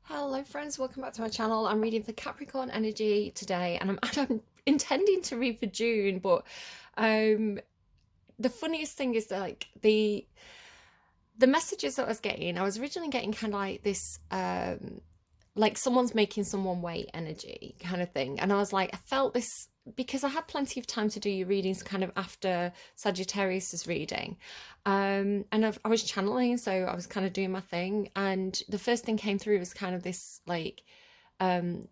Hello friends, welcome back to my channel. I'm reading for Capricorn energy today and I'm intending to read for June, but um the funniest thing is that the messages that I was getting, I was originally getting kind of like this like someone's making someone wait energy kind of thing. And I was like, I felt this because I had plenty of time to do your readings kind of after Sagittarius's reading. I was channeling, so I was kind of doing my thing. And the first thing came through was kind of this like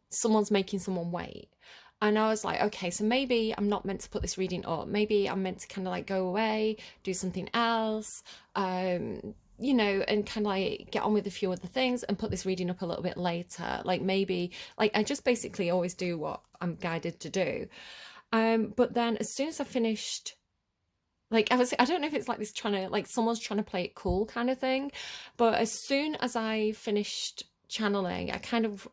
someone's making someone wait. And I was like, okay, so maybe I'm not meant to put this reading up. Maybe I'm meant to kind of like go away, do something else, and kind of like get on with a few other things and put this reading up a little bit later. Like maybe, like I just basically always do what I'm guided to do. But then as soon as I finished, like I don't know if it's like this trying to, like someone's trying to play it cool kind of thing. But as soon as I finished channeling, I kind of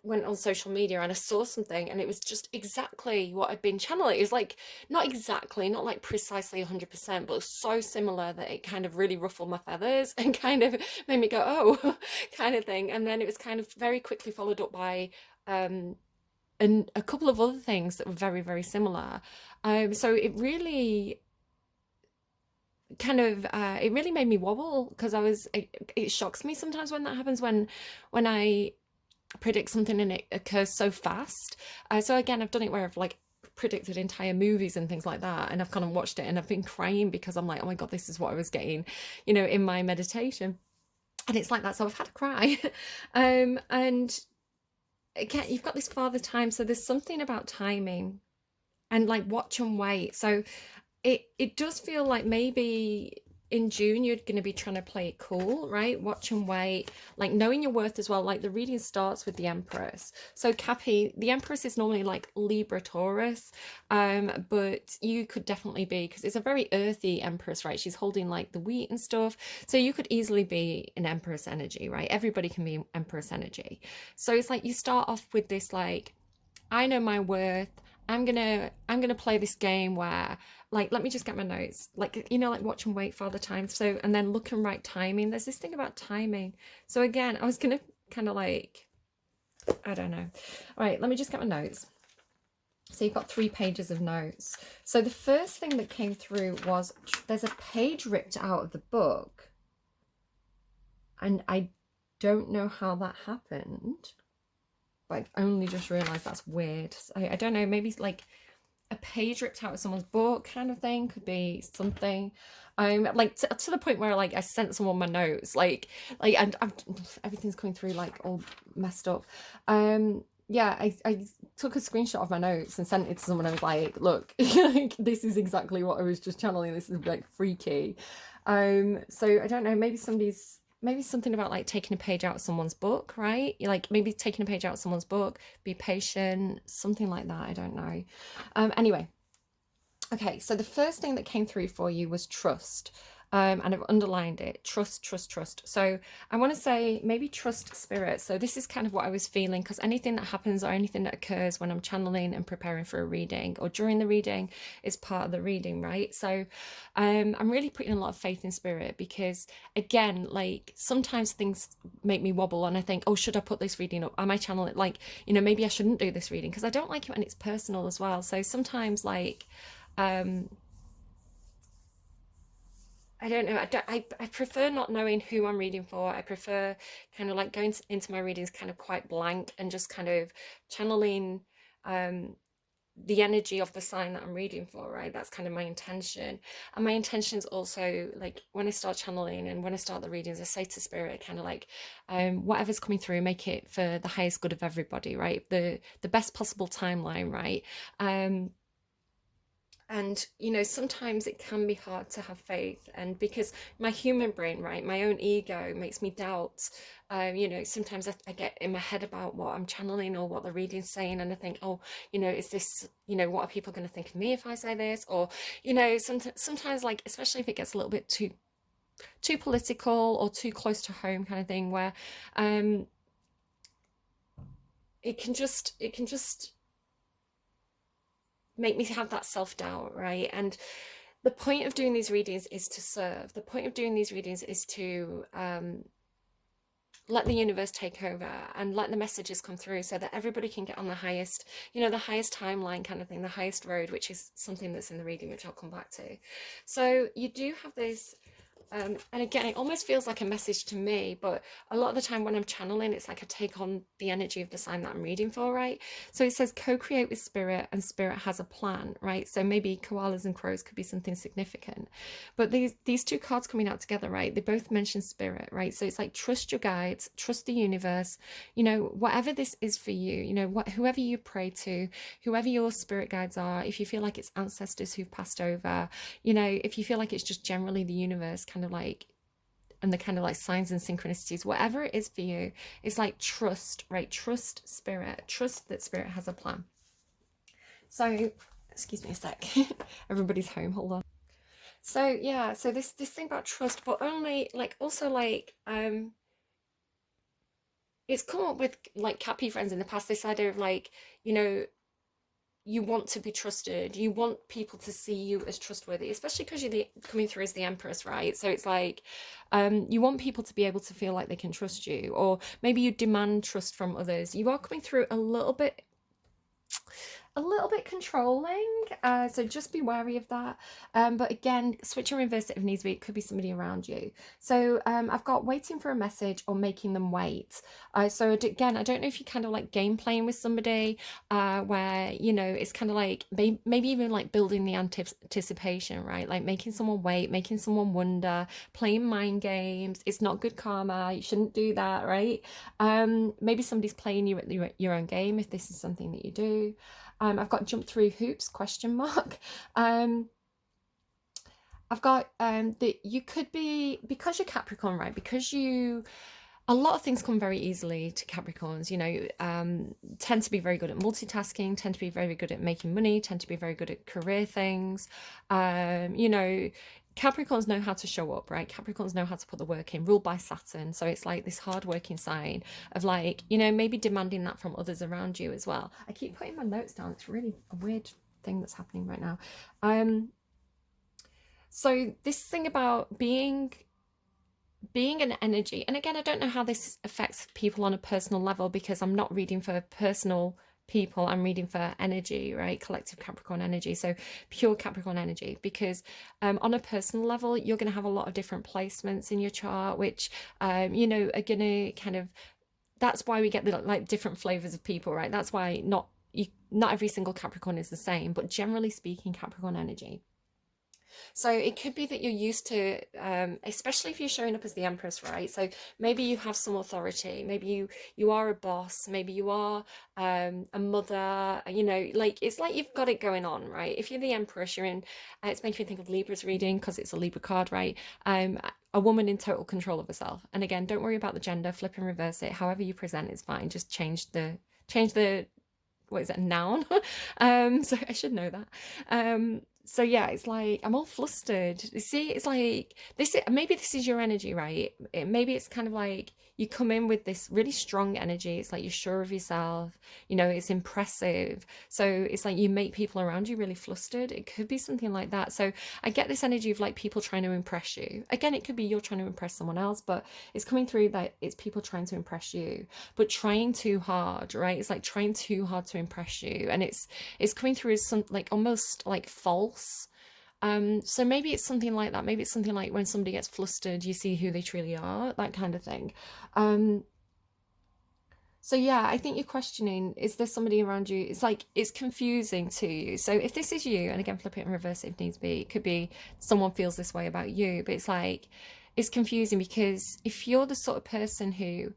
went on social media and I saw something and it was just exactly what I'd been channeling. It was like not exactly, not like precisely 100%, but it was so similar that it kind of really ruffled my feathers and kind of made me go, oh, kind of thing. And then it was kind of very quickly followed up by and a couple of other things that were very, very similar. So it really kind of it really made me wobble because it shocks me sometimes when that happens when I predict something and it occurs so fast. So again, I've done it where I've like predicted entire movies and things like that, and I've kind of watched it and I've been crying because I'm like, oh my god, this is what I was getting, in my meditation, and it's like that. So I've had to cry, and again, you've got this father time, so there's something about timing and like watch and wait. So it does feel like maybe in June you're going to be trying to play it cool, right? Watch and wait, like knowing your worth as well. Like the reading starts with the Empress. So Cappy, the Empress is normally like Libra Taurus, but you could definitely be, because it's a very earthy Empress, right? She's holding like the wheat and stuff. So you could easily be an Empress energy, right? Everybody can be Empress energy. So it's like you start off with this like, I know my worth. I'm gonna play this game where, like, let me just get my notes, like, like watch and wait for the time. So and then look and write timing. There's this thing about timing. So again, I was gonna kind of like, I don't know. All right, let me just get my notes. So you've got 3 pages of notes. So the first thing that came through was there's a page ripped out of the book, and I don't know how that happened. I've only just realized that's weird. So I don't know, maybe like a page ripped out of someone's book kind of thing could be something. Like to the point where like I sent someone my notes, and everything's coming through like all messed up. Yeah, I took a screenshot of my notes and sent it to someone. I was like, look, like this is exactly what I was just channeling. This is like freaky. So I don't know, maybe something about like taking a page out of someone's book, right? Like maybe taking a page out of someone's book, be patient, something like that. I don't know. Anyway, okay, so the first thing that came through for you was trust. And I've underlined it. Trust, trust, trust. So I want to say maybe trust spirit. So this is kind of what I was feeling, because anything that happens or anything that occurs when I'm channeling and preparing for a reading or during the reading is part of the reading, right? So I'm really putting a lot of faith in spirit, because again, like sometimes things make me wobble and I think, oh, should I put this reading up? Am I channeling? Like, maybe I shouldn't do this reading, because I don't like it when it's personal as well. So sometimes like, I don't know. I prefer not knowing who I'm reading for. I prefer kind of like going into my readings kind of quite blank and just kind of channeling um, the energy of the sign that I'm reading for, right? That's kind of my intention. And my intention is also like when I start channeling and when I start the readings, I say to spirit kind of like, whatever's coming through, make it for the highest good of everybody, right? The best possible timeline, right? And sometimes it can be hard to have faith, and because my human brain, right, my own ego makes me doubt. Sometimes I get in my head about what I'm channeling or what the reading's saying, and I think, oh, is this, what are people going to think of me if I say this? Or sometimes like, especially if it gets a little bit too political or too close to home kind of thing, where it can just make me have that self-doubt, right? And the point of doing these readings is to serve. The point of doing these readings is to let the universe take over and let the messages come through so that everybody can get on the highest, the highest timeline kind of thing, the highest road, which is something that's in the reading, which I'll come back to. So you do have this. And again, it almost feels like a message to me, but a lot of the time when I'm channeling, it's like I take on the energy of the sign that I'm reading for, right? So it says co-create with spirit, and spirit has a plan, right? So maybe koalas and crows could be something significant. But these two cards coming out together, right? They both mention spirit, right? So it's like trust your guides, trust the universe, whatever this is for you, whoever you pray to, whoever your spirit guides are, if you feel like it's ancestors who've passed over, if you feel like it's just generally the universe kind of like, and the kind of like signs and synchronicities, whatever it is for you, it's like trust, right? Trust spirit, trust that spirit has a plan. So, excuse me a sec. Everybody's home, hold on. So yeah, so this thing about trust, but only like also like it's come up with like Cappy friends in the past, this idea of like, you know, you want to be trusted, you want people to see you as trustworthy, especially because you're coming through as the Empress, right? So it's like you want people to be able to feel like they can trust you, or maybe you demand trust from others. You are coming through a little bit controlling, so just be wary of that. But again, switch and reverse it if needs be. It could be somebody around you. So I've got waiting for a message or making them wait. So again, I don't know if you kind of like game playing with somebody, where it's kind of like maybe even like building the anticipation, right? Like making someone wait, making someone wonder, playing mind games. It's not good karma. You shouldn't do that, right? Maybe somebody's playing you at your own game if this is something that you do. I've got jump through hoops, question mark. I've got that you could be, because you're Capricorn, right? Because a lot of things come very easily to Capricorns, tend to be very good at multitasking, tend to be very good at making money, tend to be very good at career things. Capricorns know how to show up, right? Capricorns know how to put the work in, ruled by Saturn. So it's like this hard-working sign of like, maybe demanding that from others around you as well. I keep putting my notes down. It's really a weird thing that's happening right now. So this thing about being an energy, and again, I don't know how this affects people on a personal level because I'm not reading for personal people, I'm reading for energy, right? Collective Capricorn energy, so pure Capricorn energy, because on a personal level you're going to have a lot of different placements in your chart, which are going to kind of, that's why we get the like different flavors of people, right? That's why not every single Capricorn is the same, but generally speaking, Capricorn energy. So it could be that you're used to, especially if you're showing up as the Empress, right? So maybe you have some authority, maybe you are a boss, maybe you are a mother, like it's like you've got it going on, right? If you're the Empress, you're in, it's making me think of Libra's reading because it's a Libra card, right? A woman in total control of herself. And again, don't worry about the gender, flip and reverse it. However you present is fine. Just change the what is it, noun? So I should know that. So yeah, it's like I'm all flustered. You see, it's like maybe this is your energy, right? Maybe it's kind of like you come in with this really strong energy. It's like you're sure of yourself, it's impressive. So it's like you make people around you really flustered. It could be something like that. So I get this energy of like people trying to impress you. Again, it could be you're trying to impress someone else, but it's coming through that it's people trying to impress you, but trying too hard, right? It's like trying too hard to impress you, and it's coming through as some like almost like false. So maybe it's something like that. Maybe it's something like when somebody gets flustered, you see who they truly are, that kind of thing. So yeah, I think you're questioning, is there somebody around you? It's like, it's confusing to you. So if this is you, and again, flip it and reverse it if needs be, it could be someone feels this way about you, but it's like, it's confusing because if you're the sort of person who,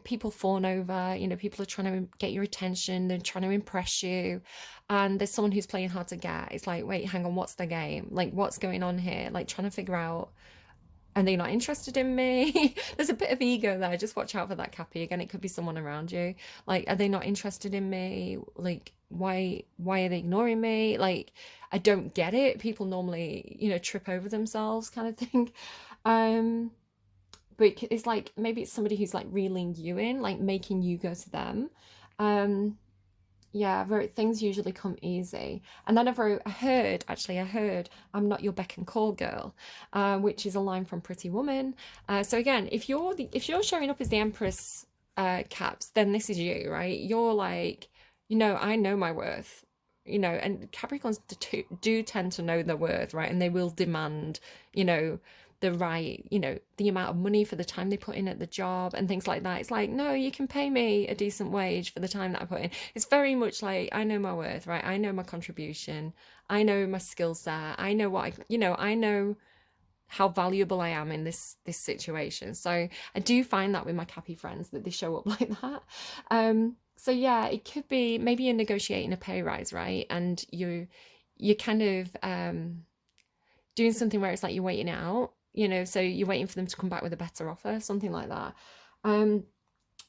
people fawn over, people are trying to get your attention, they're trying to impress you, and there's someone who's playing hard to get, it's like, wait, hang on, what's the game? Like, what's going on here? Like, trying to figure out, are they not interested in me? There's a bit of ego there. Just watch out for that, Cappy. Again, it could be someone around you. Like, are they not interested in me? Like, why are they ignoring me? Like, I don't get it. People normally, trip over themselves kind of thing. But it's like, maybe it's somebody who's like reeling you in, like making you go to them. Yeah, I wrote things usually come easy. And then I heard, I'm not your beck and call girl, which is a line from Pretty Woman. So again, if you're showing up as the Empress caps, then this is you, right? You're like, I know my worth, and Capricorns do tend to know their worth, right? And they will demand, you know, the right, the amount of money for the time they put in at the job and things like that. It's like, no, you can pay me a decent wage for the time that I put in. It's very much like, I know my worth, right? I know my contribution. I know my skill set. I know I know how valuable I am in this situation. So I do find that with my Cappy friends that they show up like that. So yeah, it could be maybe you're negotiating a pay rise, right? And you're kind of doing something where it's like you're waiting it out, so you're waiting for them to come back with a better offer, something like that. Um,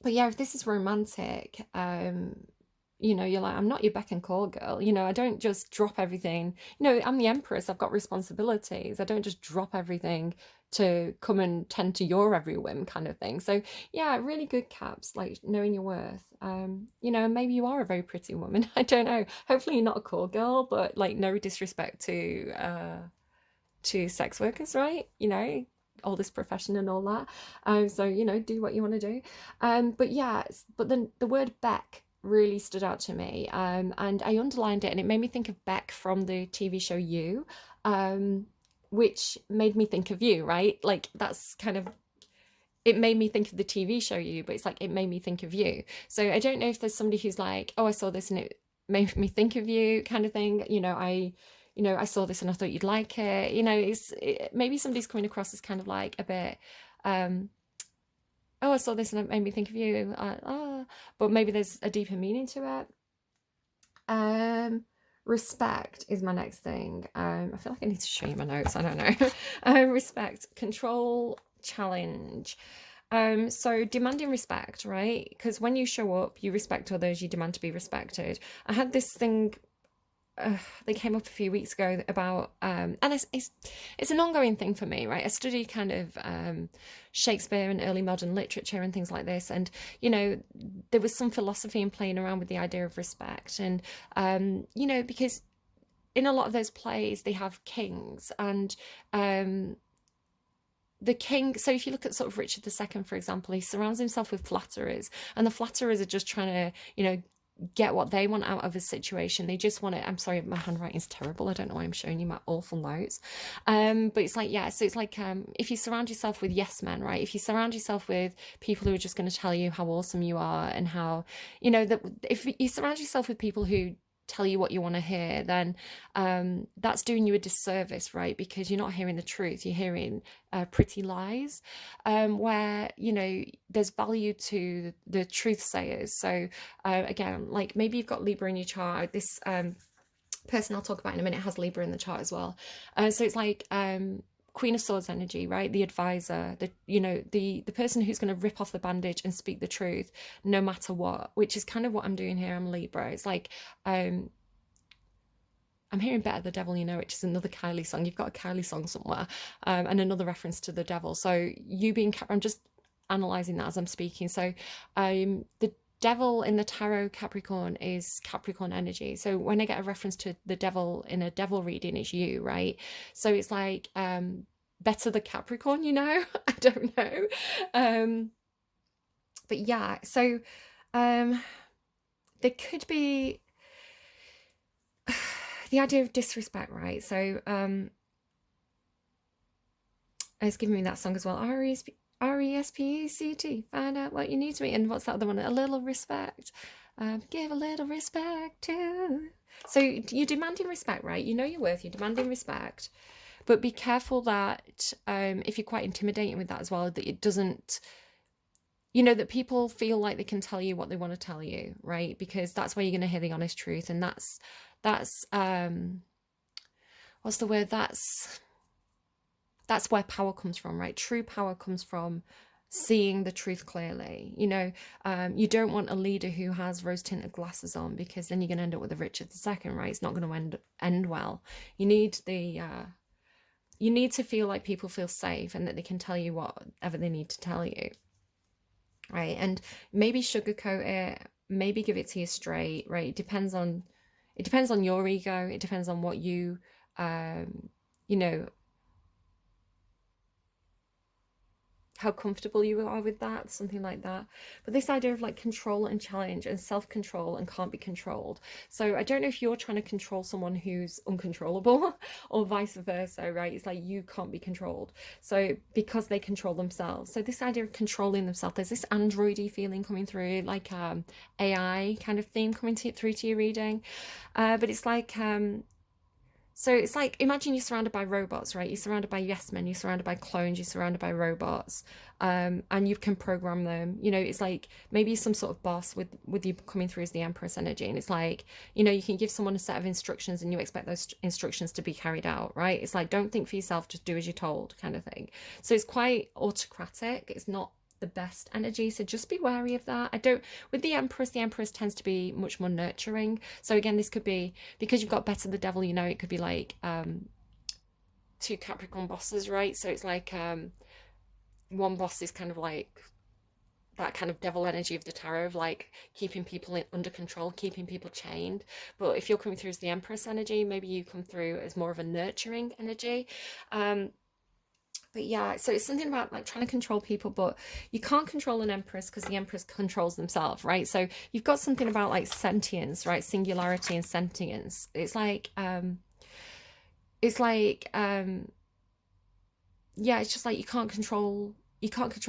but yeah, if this is romantic, you're like, I'm not your beck and call girl. I don't just drop everything. I'm the Empress. I've got responsibilities. I don't just drop everything to come and tend to your every whim kind of thing. So yeah, really good caps, like knowing your worth. And maybe you are a very pretty woman. I don't know. Hopefully you're not a call girl, but like no disrespect to sex workers, right? Oldest profession and all that. So do what you want to do. But yeah, but then the word Beck really stood out to me, and I underlined it, and it made me think of Beck from the TV show You, which made me think of you, right? Like that's kind of, it made me think of the TV show You, but it's like it made me think of you. So I don't know if there's somebody who's like, oh, I saw this and it made me think of you, kind of thing. I saw this and I thought you'd like it. Maybe somebody's coming across as kind of like a bit, um, oh, I saw this and it made me think of you. But maybe there's a deeper meaning to it. Respect is my next thing. I feel like I need to show you my notes. I don't know. Respect, control, challenge. So demanding respect, right? Because when you show up, you respect others, you demand to be respected. I had this thing, they came up a few weeks ago about, and it's an ongoing thing for me, right? I study kind of Shakespeare and early modern literature and things like this, and there was some philosophy in playing around with the idea of respect, and because in a lot of those plays they have kings, and the king, so if you look at sort of Richard II, for example, he surrounds himself with flatterers, and the flatterers are just trying to get what they want out of a situation. They just want it. I'm sorry, my handwriting's terrible. I don't know why I'm showing you my awful notes. But it's like, yeah, so it's like, if you surround yourself with yes men, right? If you surround yourself with people who are just going to tell you how awesome you are and how, that if you surround yourself with people who tell you what you want to hear, then that's doing you a disservice, right? Because you're not hearing the truth, you're hearing pretty lies, where there's value to the truth sayers. So again, like maybe you've got Libra in your chart. This person I'll talk about in a minute has Libra in the chart as well. So it's like Queen of Swords energy, right? The advisor, the person who's going to rip off the bandage and speak the truth no matter what, which is kind of what I'm doing here. I'm Libra. It's like I'm hearing Better the Devil, which is another Kylie song. You've got a Kylie song somewhere, and another reference to the devil. So you being I'm just analysing that as I'm speaking. So the devil in the tarot Capricorn is Capricorn energy. So when I get a reference to the devil in a devil reading, it's you, right? So it's like better the Capricorn, I don't know. But yeah, so there could be the idea of disrespect, right? So it's giving me that song as well. RESPECT, find out what you need to me. And what's that other one? A little respect. Give a little respect too. So you're demanding respect, right? You know your worth, you're demanding respect. But be careful that if you're quite intimidating with that as well, that it doesn't, that people feel like they can tell you what they want to tell you, right? Because that's where you're going to hear the honest truth. And that's what's the word? That's where power comes from, right? True power comes from seeing the truth clearly. You don't want a leader who has rose-tinted glasses on, because then you're going to end up with a Richard II, right? It's not going to end well. You need to feel like people feel safe and that they can tell you whatever they need to tell you, right? And maybe sugarcoat it, maybe give it to you straight, right? It depends on your ego. It depends on what you you know, how comfortable you are with that, something like that. But this idea of like control and challenge and self-control and can't be controlled. So I don't know if you're trying to control someone who's uncontrollable or vice versa, right? It's like you can't be controlled. So because they control themselves. So this idea of controlling themselves, there's this androidy feeling coming through, like AI kind of theme coming through to your reading. But it's like so it's like, imagine you're surrounded by robots, right? You're surrounded by yes men, you're surrounded by clones, you're surrounded by robots, and you can program them. It's like maybe some sort of boss with you coming through as the Empress energy, and it's like, you can give someone a set of instructions and you expect those instructions to be carried out, right? It's like, don't think for yourself, just do as you're told, kind of thing. So it's quite autocratic. It's not the best energy, so just be wary of that. I don't With the empress tends to be much more nurturing. So again, this could be because you've got better the devil, it could be like two Capricorn bosses, right? So it's like one boss is kind of like that kind of devil energy of the tarot, of like keeping people under control, keeping people chained. But if you're coming through as the empress energy, maybe you come through as more of a nurturing energy. But yeah, so it's something about like trying to control people, but you can't control an empress because the empress controls themselves, right? So you've got something about like sentience, right? Singularity and sentience. It's like yeah, it's just like you can't control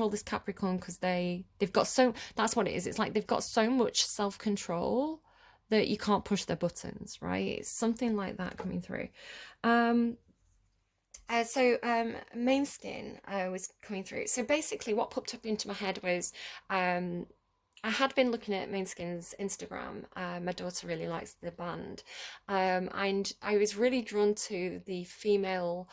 this Capricorn because they've got so that's what it is. It's like they've got so much self-control that you can't push their buttons, right? It's something like that coming through. Um Main skin was coming through. So basically, what popped up into my head was I had been looking at Mainskin's Instagram. My daughter really likes the band, and I was really drawn to the female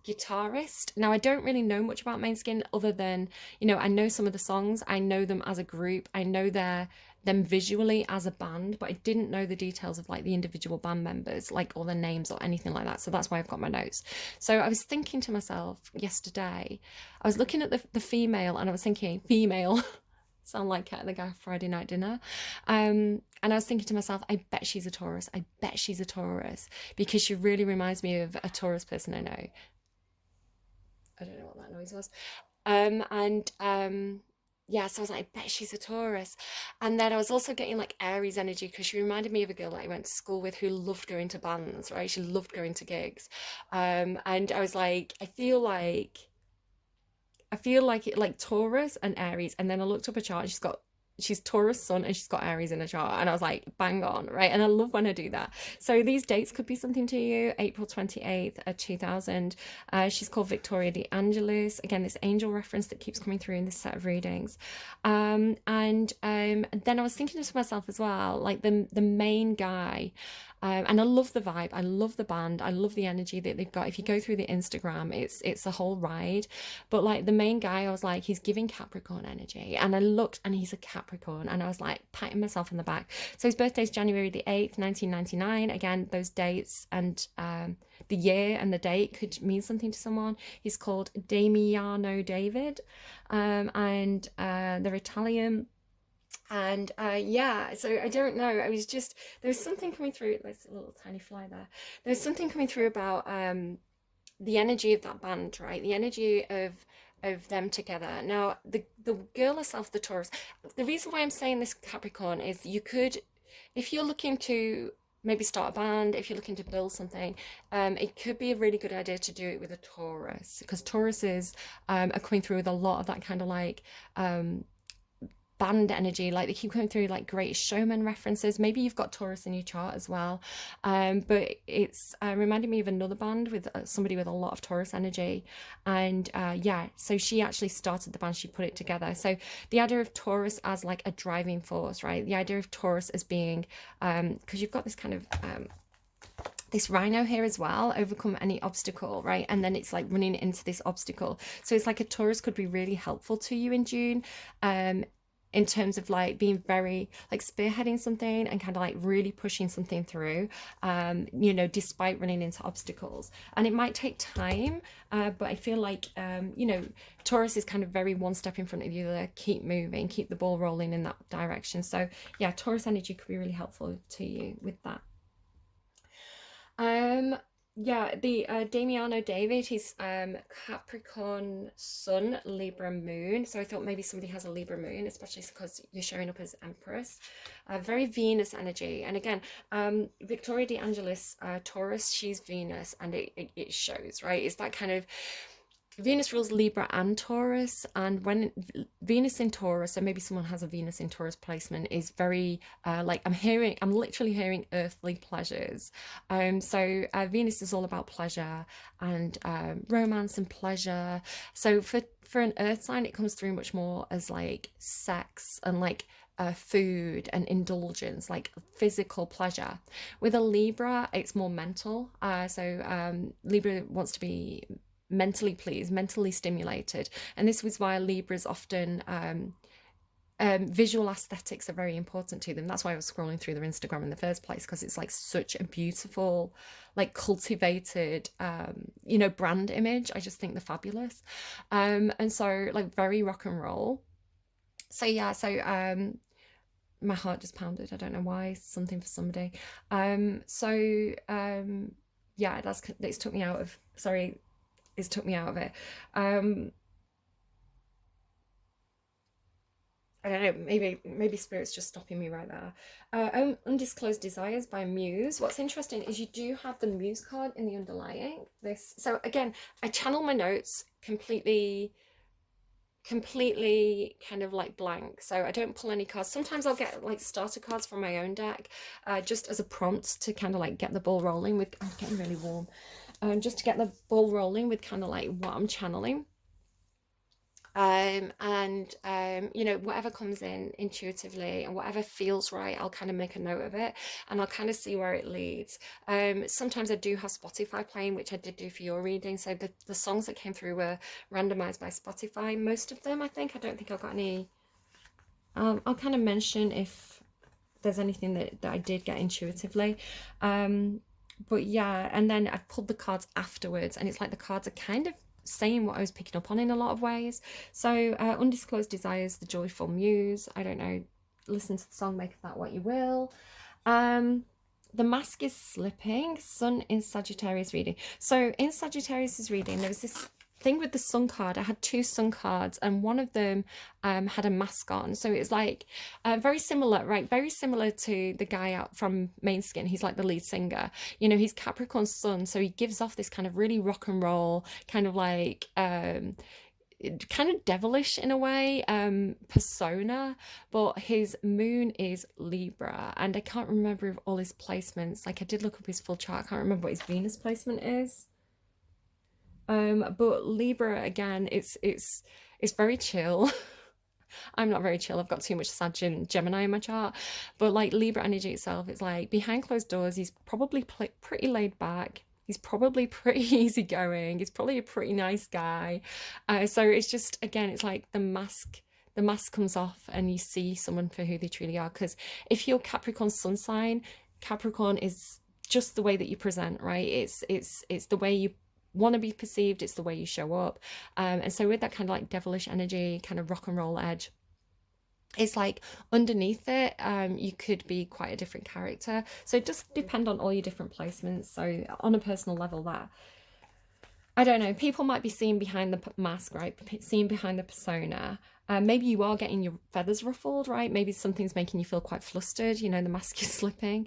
guitarist. Now, I don't really know much about Mainskin other than, I know some of the songs. I know them as a group. I know them visually as a band, but I didn't know the details of like the individual band members, like all their names or anything like that. So that's why I've got my notes. So I was thinking to myself yesterday, I was looking at the female and I was thinking, female, sound like the guy Friday Night Dinner. And I was thinking to myself, I bet she's a Taurus. I bet she's a Taurus because she really reminds me of a Taurus person I know. I don't know what that noise was. And Yeah, so I was like, I bet she's a Taurus. And then I was also getting like Aries energy because she reminded me of a girl that I went to school with who loved going to bands, right? She loved going to gigs. And I was like, I feel like it, like Taurus and Aries. And then I looked up a chart and she's Taurus sun and she's got Aries in a chart. And I was like, bang on, right? And I love when I do that. So these dates could be something to you. April 28th, 2000. She's called Victoria De Angelis. Again, this angel reference that keeps coming through in this set of readings. And then I was thinking to myself as well, like the main guy. And I love the vibe. I love the band. I love the energy that they've got. If you go through the Instagram, it's a whole ride. But like the main guy, I was like, he's giving Capricorn energy. And I looked and he's a Capricorn. And I was like patting myself on the back. So his birthday's January the 8th, 1999. Again, those dates and the year and the date could mean something to someone. He's called Damiano David. And they're Italian. And yeah, so I don't know. There was something coming through. There's a little tiny fly there. There's something coming through about the energy of that band, right? The energy of them together. Now, the girl herself, the Taurus. The reason why I'm saying this, Capricorn, is you could, if you're looking to maybe start a band, if you're looking to build something, it could be a really good idea to do it with a Taurus because Tauruses are coming through with a lot of that kind of like band energy. Like they keep going through like Greatest Showman references. Maybe you've got Taurus in your chart as well, but it's reminding me of another band with somebody with a lot of Taurus energy. And yeah, so she actually started the band, she put it together. So the idea of Taurus as like a driving force, right? The idea of Taurus as being because you've got this kind of this rhino here as well, overcome any obstacle, right? And then it's like running into this obstacle. So it's like a Taurus could be really helpful to you in June. in terms of like being very like spearheading something and kind of like really pushing something through, you know, despite running into obstacles. And it might take time, but I feel like, you know, Taurus is kind of very one step in front of you there. Keep moving, keep the ball rolling in that direction. So yeah, Taurus energy could be really helpful to you with that. Um, yeah, the Damiano David, he's Capricorn Sun, Libra Moon. So I thought maybe somebody has a Libra Moon, especially because you're showing up as Empress. Very Venus energy. And again, Victoria De Angelis, Taurus, she's Venus, and it shows, right? It's that kind of Venus rules Libra and Taurus, and when Venus in Taurus, so maybe someone has a Venus in Taurus placement, is very like I'm literally hearing earthly pleasures. So Venus is all about pleasure and romance and pleasure. So for an Earth sign, it comes through much more as like sex and like food and indulgence, like physical pleasure. With a Libra, it's more mental. So Libra wants to be mentally pleased, mentally stimulated. And this was why Libras often visual aesthetics are very important to them. That's why I was scrolling through their Instagram in the first place, because it's like such a beautiful, like cultivated, you know, brand image. I just think they're fabulous. And so like very rock and roll. So yeah, so my heart just pounded. I don't know why. Something for somebody. So yeah, that's took me out of, sorry, it's took me out of it. Um, I don't know, maybe spirit's just stopping me right there. Undisclosed Desires by Muse. What's interesting is you do have the Muse card in the underlying. This, so again, I channel my notes completely kind of like blank, so I don't pull any cards. Sometimes I'll get like starter cards from my own deck, just as a prompt to kind of like get the ball rolling with, I'm getting really warm, just to get the ball rolling with kind of like what I'm channeling. And you know, whatever comes in intuitively and whatever feels right, I'll kind of make a note of it and I'll kind of see where it leads. Sometimes I do have Spotify playing, which I did do for your reading. So the songs that came through were randomized by Spotify, most of them, I think. I don't think I've got any. I'll kind of mention if there's anything that I did get intuitively. But yeah, and then I've pulled the cards afterwards, and it's like the cards are kind of saying what I was picking up on in a lot of ways. So Undisclosed Desires, the Joyful Muse. I don't know, listen to the song, make of that what you will. The Mask is Slipping, Sun in Sagittarius reading. So in Sagittarius's reading, there was this thing with the sun card. I had two sun cards, and one of them had a mask on. So it was like very similar, right? Very similar to the guy out from Main Skin. He's like the lead singer. You know, he's Capricorn sun, so he gives off this kind of really rock and roll, kind of like kind of devilish in a way persona, but his moon is Libra, and I can't remember all his placements. Like I did look up his full chart. I can't remember what his Venus placement is. But Libra again, it's very chill. I'm not very chill. I've got too much Sag and Gemini in my chart. But like Libra energy itself, it's like behind closed doors, he's probably pretty laid back. He's probably pretty easygoing. He's probably a pretty nice guy. So it's just, again, it's like the mask comes off and you see someone for who they truly are. Because if you're Capricorn sun sign, Capricorn is just the way that you present, right? It's the way you want to be perceived, it's the way you show up. And so with that kind of like devilish energy, kind of rock and roll edge, it's like underneath it, you could be quite a different character. So it just depend on all your different placements. So on a personal level, that I don't know, people might be seeing behind the mask, right? Seeing behind the persona. Maybe you are getting your feathers ruffled, right? Maybe something's making you feel quite flustered, you know, the mask is slipping.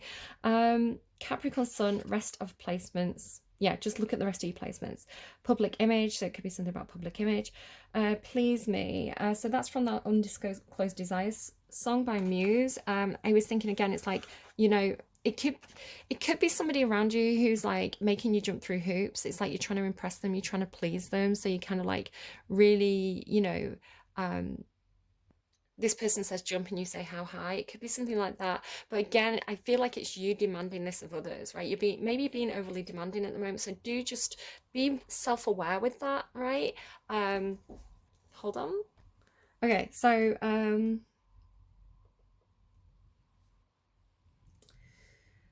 Capricorn sun, rest of placements. Yeah, just look at the rest of your placements. Public image, so it could be something about public image. Please me. So that's from that Undisclosed Desires song by Muse. I was thinking again, it's like, you know, it could be somebody around you who's like making you jump through hoops. It's like you're trying to impress them, you're trying to please them. So you kind of like really, you know, this person says jump and you say how high. It could be something like that. But again, I feel like it's you demanding this of others, right? Maybe being overly demanding at the moment. So do just be self-aware with that, right? Hold on. Okay, so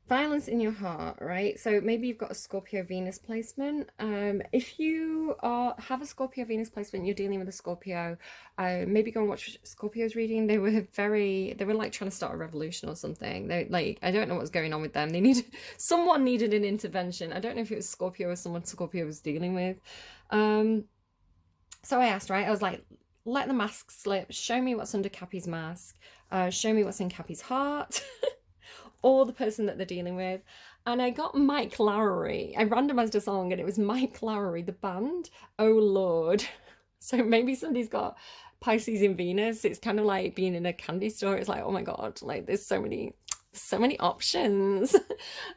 Violence in your heart, right? So maybe you've got a Scorpio Venus placement. If you have a Scorpio Venus placement, you're dealing with a Scorpio, maybe go and watch Scorpio's reading. They were like trying to start a revolution or something. They like, I don't know what's going on with them. Someone needed an intervention. I don't know if it was Scorpio or someone Scorpio was dealing with. So I asked, right? I was like, let the mask slip. Show me what's under Cappy's mask. Show me what's in Cappy's heart. Or the person that they're dealing with. And I got Mike Lowry. I randomized a song and it was Mike Lowry, the band. Oh Lord. So maybe somebody's got Pisces in Venus. It's kind of like being in a candy store. It's like, oh my God, like there's so many options.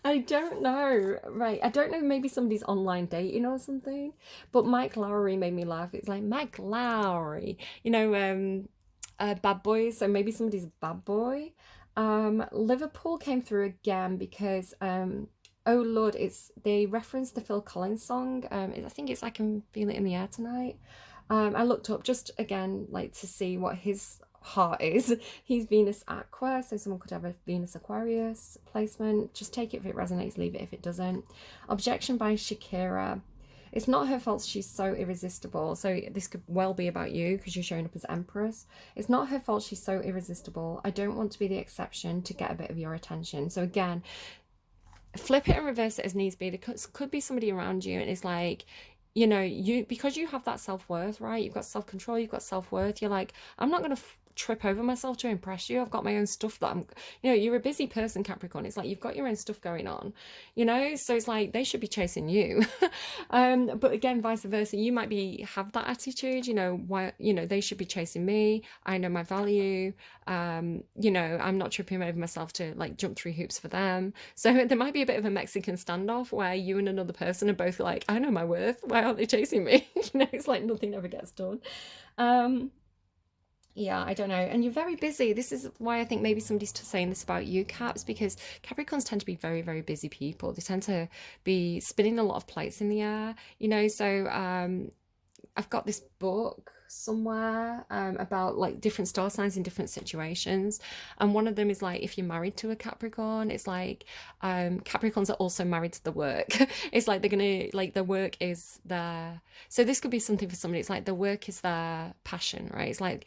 I don't know. Right. I don't know. Maybe somebody's online dating or something. But Mike Lowry made me laugh. It's like Mike Lowry, bad boy. So maybe somebody's a bad boy. Liverpool came through again because oh Lord, they referenced the Phil Collins song. I think it's I Can Feel It in the Air Tonight. I looked up just again like to see what his heart is. He's Venus Aqua, so someone could have a Venus Aquarius placement. Just take it if it resonates, leave it if it doesn't. Objection by Shakira. It's not her fault she's so irresistible. So this could well be about you because you're showing up as Empress. It's not her fault she's so irresistible. I don't want to be the exception to get a bit of your attention. So again, flip it and reverse it as needs be. There could be somebody around you and it's like, because you have that self-worth, right? You've got self-control, you've got self-worth. You're like, I'm not going to trip over myself to impress you. I've got my own stuff that you're a busy person, Capricorn. It's like you've got your own stuff going on, so it's like they should be chasing you. But again, vice versa, you might have that attitude, why, they should be chasing me. I know my value. I'm not tripping over myself to like jump through hoops for them. So there might be a bit of a Mexican standoff where you and another person are both like, I know my worth. Why aren't they chasing me? It's like nothing ever gets done. Yeah, I don't know. And you're very busy. This is why I think maybe somebody's saying this about you, Caps, because Capricorns tend to be very, very busy people. They tend to be spinning a lot of plates in the air, So I've got this book somewhere about like different star signs in different situations, and one of them is like if you're married to a Capricorn, it's like Capricorns are also married to the work. It's like they're gonna like the work is their, so this could be something for somebody. It's like the work is their passion, right? It's like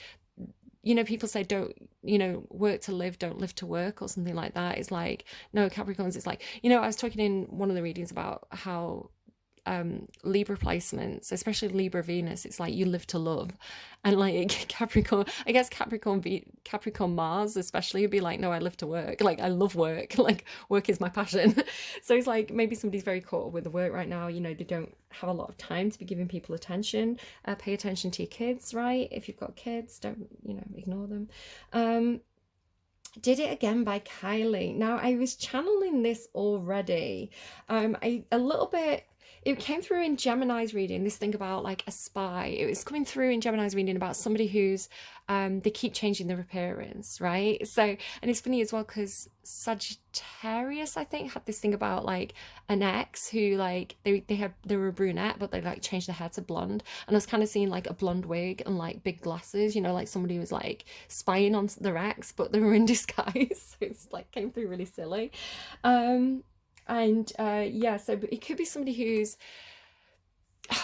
people say don't work to live, don't live to work, or something like that. It's like, no, Capricorns, it's like, I was talking in one of the readings about how Libra placements, especially Libra Venus, it's like you live to love. And like Capricorn, I guess Capricorn Mars especially would be like, no, I live to work, like I love work, like work is my passion. So it's like maybe somebody's very caught up with the work right now, they don't have a lot of time to be giving people attention. Pay attention to your kids, right? If you've got kids, don't ignore them. Did It Again by Kylie. Now I was channeling this already. A little bit, it came through in Gemini's reading, this thing about like a spy. It was coming through in Gemini's reading about somebody who's they keep changing their appearance, right? So, and it's funny as well because Sagittarius, I think, had this thing about like an ex who like they were a brunette but they like changed their hair to blonde, and I was kind of seeing like a blonde wig and like big glasses, like somebody was like spying on their ex but they were in disguise. So it's like came through really silly. Yeah, so it could be somebody who's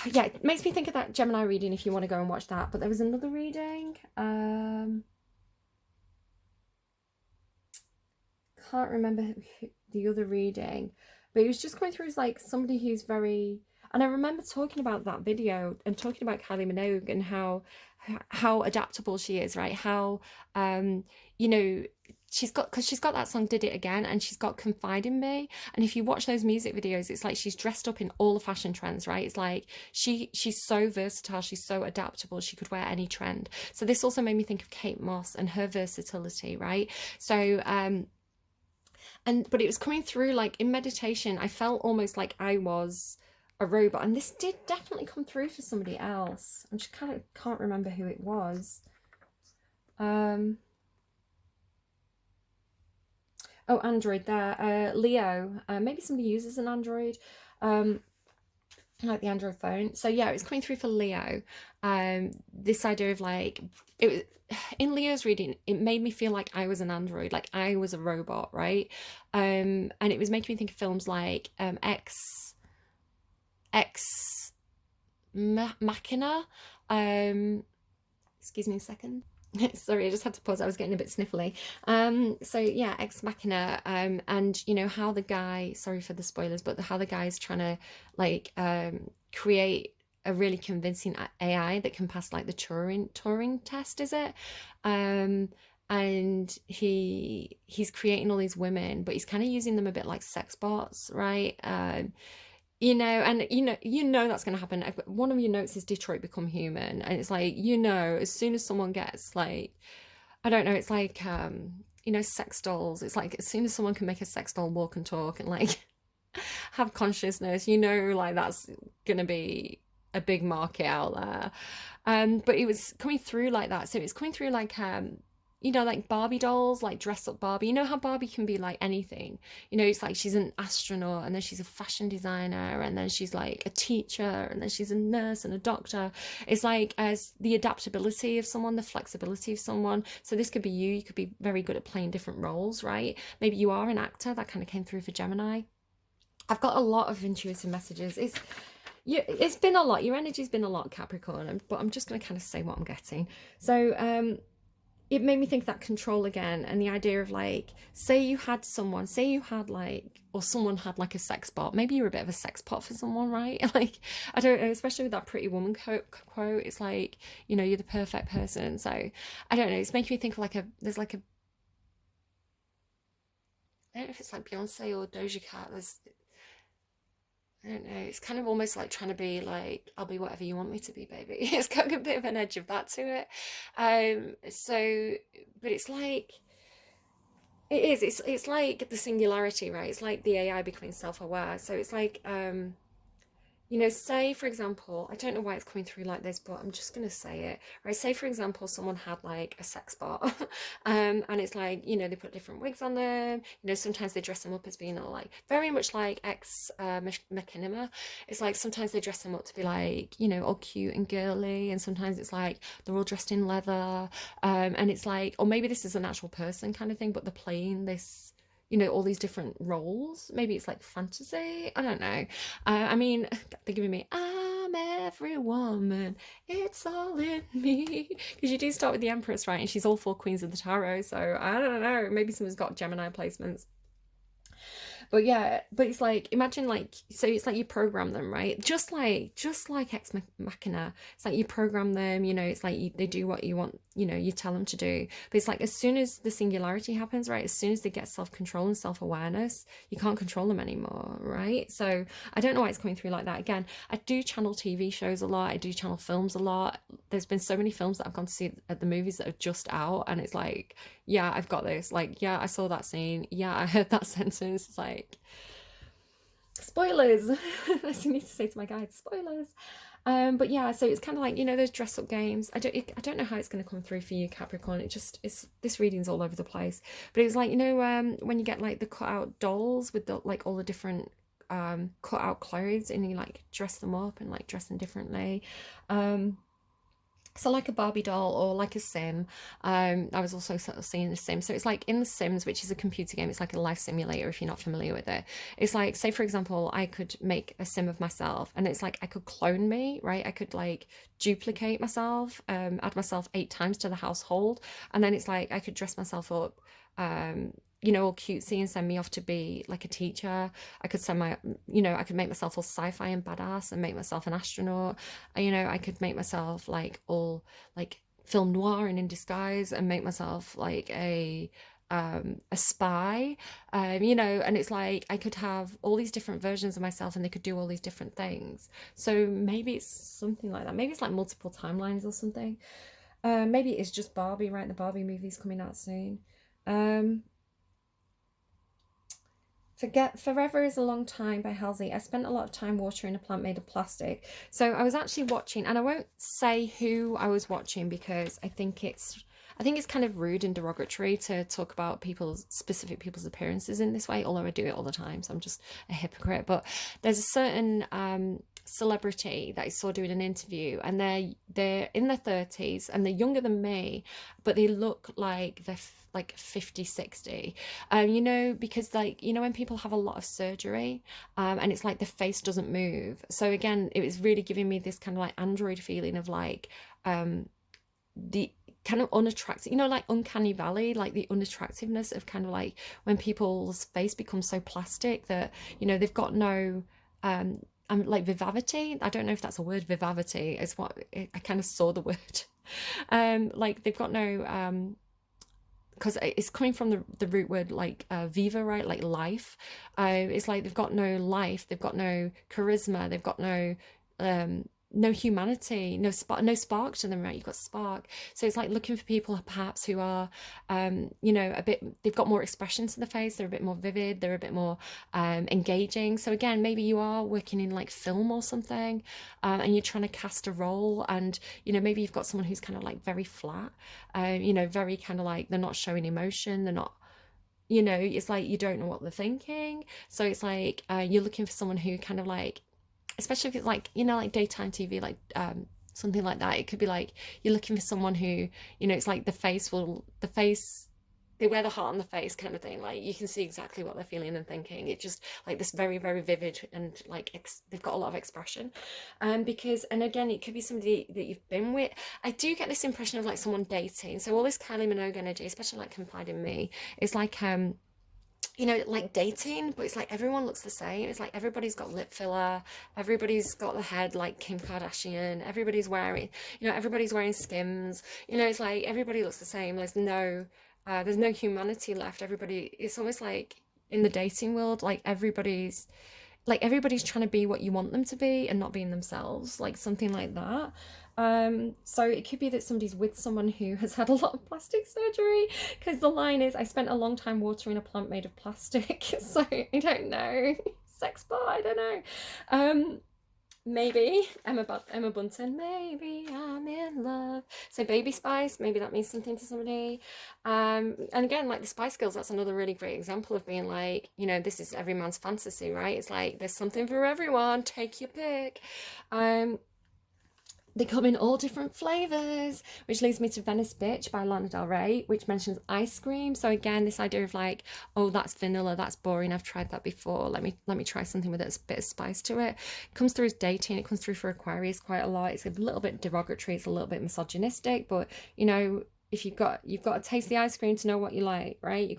yeah, it makes me think of that Gemini reading if you want to go and watch that. But there was another reading, can't remember the other reading, but it was just coming through as like somebody who's very, and I remember talking about that video and talking about Kylie Minogue and how adaptable she is, right? How she's got that song Did It Again, and she's got Confide in Me, and if you watch those music videos, it's like she's dressed up in all the fashion trends, right? It's like she's so versatile, she's so adaptable, she could wear any trend. So this also made me think of Kate Moss and her versatility, right? So but it was coming through like in meditation, I felt almost like I was a robot, and this did definitely come through for somebody else. I just kind of can't remember who it was. Oh, Android there. Leo. Maybe somebody uses an Android. like the Android phone. So yeah, it's coming through for Leo. This idea of like, it was in Leo's reading, it made me feel like I was an android, like I was a robot, right? And it was making me think of films like Ex Machina. Um, excuse me a second. Sorry, I just had to pause. I was getting a bit sniffly. So yeah, Ex Machina, and you know how the guy, sorry for the spoilers, but how the guy's trying to like create a really convincing AI that can pass like the Turing test, is it? Um, and he's creating all these women, but he's kind of using them a bit like sex bots, right? You know, and that's going to happen. One of your notes is Detroit Become Human, and it's like, you know, as soon as someone gets like, I don't know, it's like you know, sex dolls, it's like as soon as someone can make a sex doll walk and talk and like have consciousness, you know, like that's gonna be a big market out there. But it was coming through like that. So it's coming through like you know, like Barbie dolls, like dress up Barbie. You know how Barbie can be like anything. You know, it's like she's an astronaut, and then she's a fashion designer, and then she's like a teacher, and then she's a nurse and a doctor. It's like as the adaptability of someone, the flexibility of someone. So this could be you. You could be very good at playing different roles, right? Maybe you are an actor. That kind of came through for Gemini. I've got a lot of intuitive messages. It's been a lot. Your energy's been a lot, Capricorn, but I'm just going to kind of say what I'm getting. So it made me think that control again, and the idea of like, say you had like, or someone had like a sex bot. Maybe you're a bit of a sex bot for someone, right? Like, I don't know, especially with that Pretty Woman quote. It's like, you know, you're the perfect person. So I don't know. It's making me think of like there's like a, I don't know if it's like Beyonce or Doja Cat. I don't know. It's kind of almost like trying to be like, I'll be whatever you want me to be, baby. It's got a bit of an edge of that to it. So, but it's like, it is. It's like the singularity, right? It's like the AI becoming self-aware. So it's like, you know, say for example, I don't know why it's coming through like this, but I'm just gonna say it, right? Say for example, someone had like a sex bot, and it's like, you know, they put different wigs on them. You know, sometimes they dress them up as being all like very much like ex Machinima. It's like sometimes they dress them up to be like, you know, all cute and girly, and sometimes it's like they're all dressed in leather, and it's like, or maybe this is an actual person kind of thing, but they're playing this, you know, all these different roles. Maybe it's like fantasy. I don't know. I mean, they're giving me, I'm every woman. It's all in me. Because you do start with the Empress, right? And she's all four queens of the tarot. So I don't know. Maybe someone's got Gemini placements. But yeah, but it's like, imagine like, so it's like you program them, right? Just like Ex Machina. It's like you program them, you know, it's like they do what you want, you know, you tell them to do. But it's like as soon as the singularity happens, right? As soon as they get self-control and self-awareness, you can't control them anymore, right? So I don't know why it's coming through like that. Again, I do channel TV shows a lot. I do channel films a lot. There's been so many films that I've gone to see at the movies that are just out, and it's like, yeah, I've got this. Like, yeah, I saw that scene. Yeah, I heard that sentence. It's like, spoilers. I need to say to my guide, spoilers. But yeah, so it's kind of like, you know, those dress up games. I don't know how it's going to come through for you, Capricorn. It's this reading's all over the place. But it's like, you know, when you get like the cut out dolls with the like all the different cut out clothes, and you like dress them up and like dress them differently. So like a Barbie doll or like a sim. I was also sort of seeing the sim. So it's like in the Sims, which is a computer game, it's like a life simulator if you're not familiar with it. It's like, say for example, I could make a sim of myself, and it's like I could clone me, right? I could like duplicate myself, add myself 8 times to the household, and then it's like I could dress myself up, you know, all cutesy and send me off to be like a teacher. I could send my, you know, I could make myself all sci-fi and badass and make myself an astronaut. You know, I could make myself like all like film noir and in disguise, and make myself like a spy. You know, and it's like I could have all these different versions of myself, and they could do all these different things. So maybe it's something like that. Maybe it's like multiple timelines or something. Maybe it's just Barbie, right? The Barbie movie's coming out soon. Forever is a Long Time by Halsey. I spent a lot of time watering a plant made of plastic. So I was actually watching, and I won't say who I was watching because I think it's kind of rude and derogatory to talk about specific people's appearances in this way, although I do it all the time, so I'm just a hypocrite. But there's a certain celebrity that I saw doing an interview, and they're in their 30s and they're younger than me, but they look like they're like 50, 60. You know, because like, you know, when people have a lot of surgery, and it's like the face doesn't move. So again, it was really giving me this kind of like android feeling of like, the kind of unattractive, you know, like uncanny valley, like the unattractiveness of kind of like when people's face becomes so plastic that, you know, they've got no like vivacity. I don't know if that's a word. Vivacity is what I kind of saw the word. Like they've got no because it's coming from the root word like viva, right, like life. It's like they've got no life, they've got no charisma, they've got no humanity, no spark to them, right? You've got spark. So it's like looking for people perhaps who are you know, a bit, they've got more expression to the face, they're a bit more vivid, they're a bit more engaging. So again, maybe you are working in like film or something, and you're trying to cast a role, and you know, maybe you've got someone who's kind of like very flat, you know, very kind of like they're not showing emotion, they're not, you know, it's like you don't know what they're thinking. So it's like you're looking for someone who kind of like, especially if it's like, you know, like daytime TV, like something like that. It could be like you're looking for someone who, you know, it's like the face, they wear the heart on the face kind of thing. Like you can see exactly what they're feeling and thinking. It's just like this very, very vivid, and like they've got a lot of expression. Because, and again, it could be somebody that you've been with. I do get this impression of like someone dating. So all this Kylie Minogue energy, especially like Confide in Me, it's like you know, like dating, but it's like everyone looks the same. It's like everybody's got lip filler, everybody's got the head like Kim Kardashian, everybody's wearing, you know, everybody's wearing Skims, you know, it's like everybody looks the same. There's no humanity left. Everybody, it's almost like in the dating world, like everybody's trying to be what you want them to be and not being themselves, like something like that. So it could be that somebody's with someone who has had a lot of plastic surgery, because the line is, I spent a long time watering a plant made of plastic. So I don't know. Sex bot, I don't know. Maybe Emma Bunton, maybe I'm in love. So Baby Spice, maybe that means something to somebody. And again, like the Spice Girls, that's another really great example of being like, you know, this is every man's fantasy, right? It's like there's something for everyone, take your pick. They come in all different flavors, which leads me to Venice Bitch by Lana Del Rey, which mentions ice cream. So again, this idea of like, oh, that's vanilla, that's boring, I've tried that before, let me try something with a bit of spice to it. It comes through as dating, it comes through for Aquarius quite a lot. It's a little bit derogatory, it's a little bit misogynistic, but you know, if you've got to taste the ice cream to know what you like, right?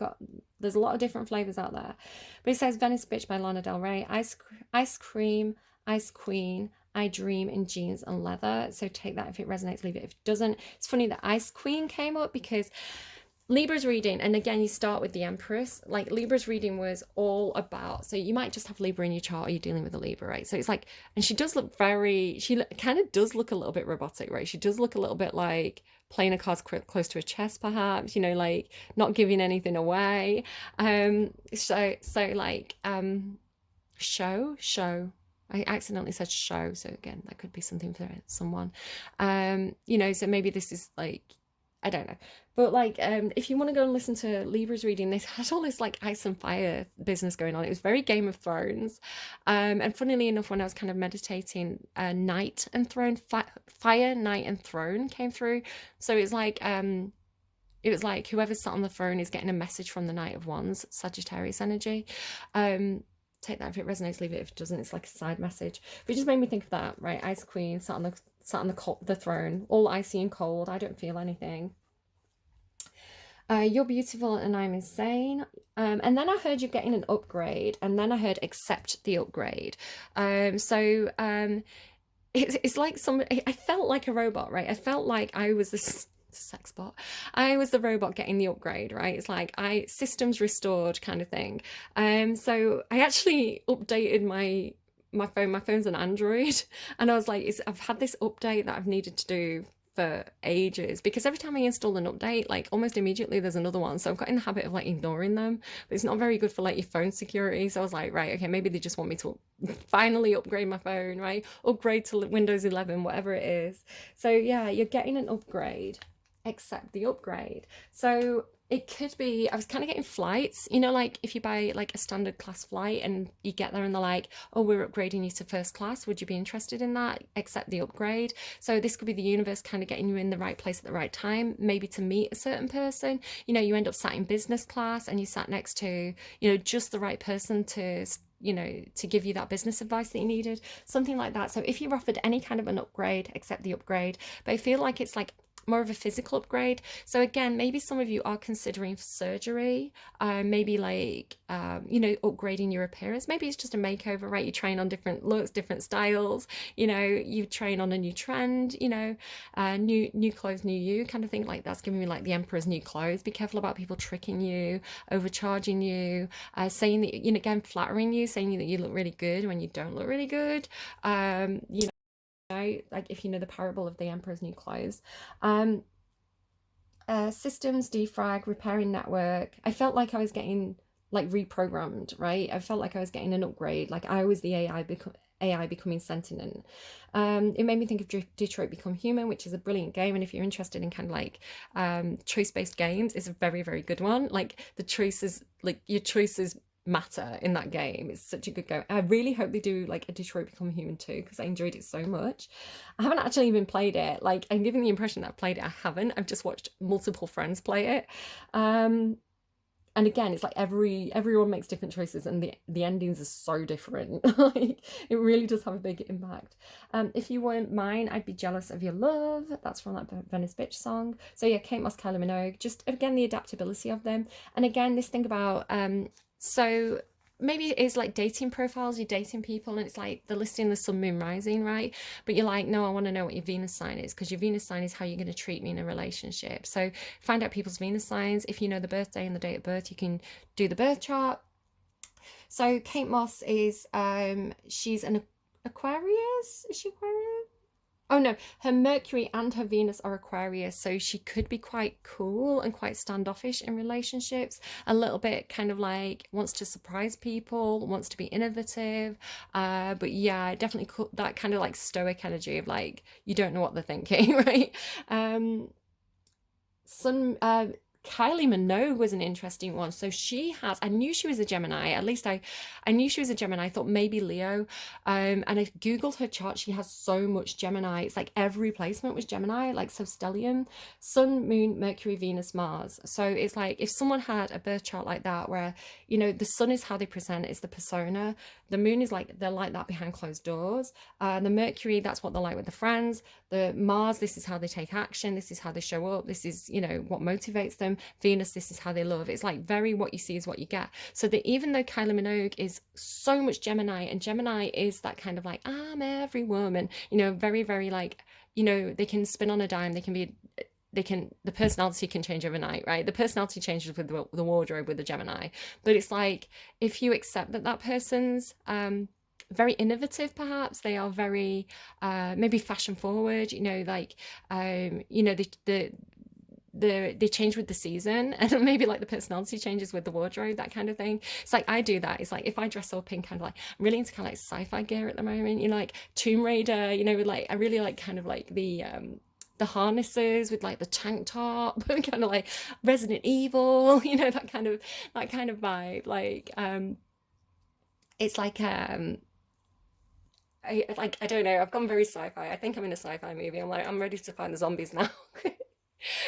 There's a lot of different flavors out there. But it says Venice Bitch by Lana Del Rey, ice cream, ice queen, I dream in jeans and leather. So take that if it resonates, leave it if it doesn't. It's funny that Ice Queen came up because Libra's reading, and again, you start with the Empress. Like Libra's reading was all about, so you might just have Libra in your chart, or you're dealing with a Libra, right? So it's like, and she does look kind of does look a little bit robotic, right? She does look a little bit like playing a card close to her chest, perhaps, you know, like not giving anything away. So like show. I accidentally said show, so again, that could be something for someone. You know, so maybe this is like, I don't know. But like, if you want to go and listen to Libra's reading, they had all this like ice and fire business going on. It was very Game of Thrones. And funnily enough, when I was kind of meditating, Night and Throne, Fire, Night and Throne came through. So it was like whoever sat on the throne is getting a message from the Knight of Wands, Sagittarius energy. Take that if it resonates, leave it if it doesn't. It's like a side message. But it just made me think of that, right? Ice Queen sat on the throne, all icy and cold. I don't feel anything. You're beautiful and I'm insane. And then I heard you're getting an upgrade, and then I heard accept the upgrade. It's like I felt like a robot, right? I felt like I was this sex bot. I was the robot getting the upgrade, right? It's like systems restored kind of thing. So I actually updated my phone. My phone's an Android, and I was like, I've had this update that I've needed to do for ages, because every time I install an update, like almost immediately there's another one. So I've got in the habit of like ignoring them, but it's not very good for like your phone security. So I was like, right, okay, maybe they just want me to finally upgrade my phone, right? Upgrade to Windows 11, whatever it is. So yeah, you're getting an upgrade. Accept the upgrade. So It could be, I was kind of getting flights, you know, like if you buy like a standard class flight and you get there and they're like, oh, we're upgrading you to first class. Would you be interested in that? Accept the upgrade. So this could be the universe kind of getting you in the right place at the right time, maybe to meet a certain person. You know, you end up sat in business class and you sat next to, you know, just the right person to, you know, to give you that business advice that you needed, something like that. So if you're offered any kind of an upgrade, accept the upgrade. But I feel like it's like more of a physical upgrade. So again, maybe some of you are considering surgery, maybe like you know, upgrading your appearance. Maybe it's just a makeover, right? You train on different looks, different styles. You know, you train on a new trend. You know, new clothes, new you kind of thing. Like that's giving me like the emperor's new clothes. Be careful about people tricking you, overcharging you, saying that, you know, again, flattering you, saying that you look really good when you don't look really good. You know, like if you know the parable of the emperor's new clothes. um Systems defrag, repairing network. I felt like I was getting like reprogrammed, right? I felt like I was getting an upgrade, like I was the AI becoming sentient. It made me think of Detroit Become Human, which is a brilliant game, and if you're interested in kind of like choice-based games, it's a very, very good one. Like the choices, like your choices matter in that game. It's such a good game. I really hope they do like a Detroit Become Human too, because I enjoyed it so much. I haven't actually even played it. Like I'm giving the impression that I've played it. I haven't. I've just watched multiple friends play it. And again, it's like everyone makes different choices, and the endings are so different. Like it really does have a big impact. If you weren't mine, I'd be jealous of your love. That's from that Venice Bitch song. So yeah, Kate Moss, Kylie Minogue. Just again the adaptability of them, and again this thing about so maybe it is like dating profiles. You're dating people, and it's like they're listing the sun, moon, rising, right? But you're like, no, I want to know what your Venus sign is, because your Venus sign is how you're going to treat me in a relationship. So find out people's Venus signs. If you know the birthday and the date of birth, you can do the birth chart. So Kate Moss is she's an Aquarius. Is she Aquarius? Oh no, her Mercury and her Venus are Aquarius, so she could be quite cool and quite standoffish in relationships. A little bit kind of like wants to surprise people, wants to be innovative. But yeah, definitely that kind of like stoic energy of like you don't know what they're thinking, right? Um, Sun Kylie Minogue was an interesting one. So she has, I knew she was a Gemini. At least I knew she was a Gemini. I thought maybe Leo. And I Googled her chart. She has so much Gemini. It's like every placement was Gemini, like so stellium, Sun, Moon, Mercury, Venus, Mars. So it's like if someone had a birth chart like that, where, you know, the sun is how they present, it's the persona. The moon is like, they're like that behind closed doors. The Mercury, that's what they're like with the friends. The Mars, this is how they take action. This is how they show up. This is, you know, what motivates them. Venus, this is how they love. It's like very what you see is what you get. So that even though Kylie Minogue is so much Gemini, and Gemini is that kind of like, I'm every woman, you know, very, very like, you know, they can spin on a dime. They can be, the personality can change overnight, right? The personality changes with the wardrobe with the Gemini. But it's like, if you accept that that person's, very innovative, perhaps they are very maybe fashion forward, you know, like you know, they change with the season, and maybe like the personality changes with the wardrobe, that kind of thing. It's like I do that. It's like if I dress up in kind of like, I'm really into kind of like sci-fi gear at the moment, you know, like Tomb Raider, you know, with like I really like kind of like the harnesses with like the tank top and kind of like Resident Evil, you know, that kind of vibe. Like it's like I don't know. I've gone very sci-fi. I think I'm in a sci-fi movie. I'm like, I'm ready to find the zombies now.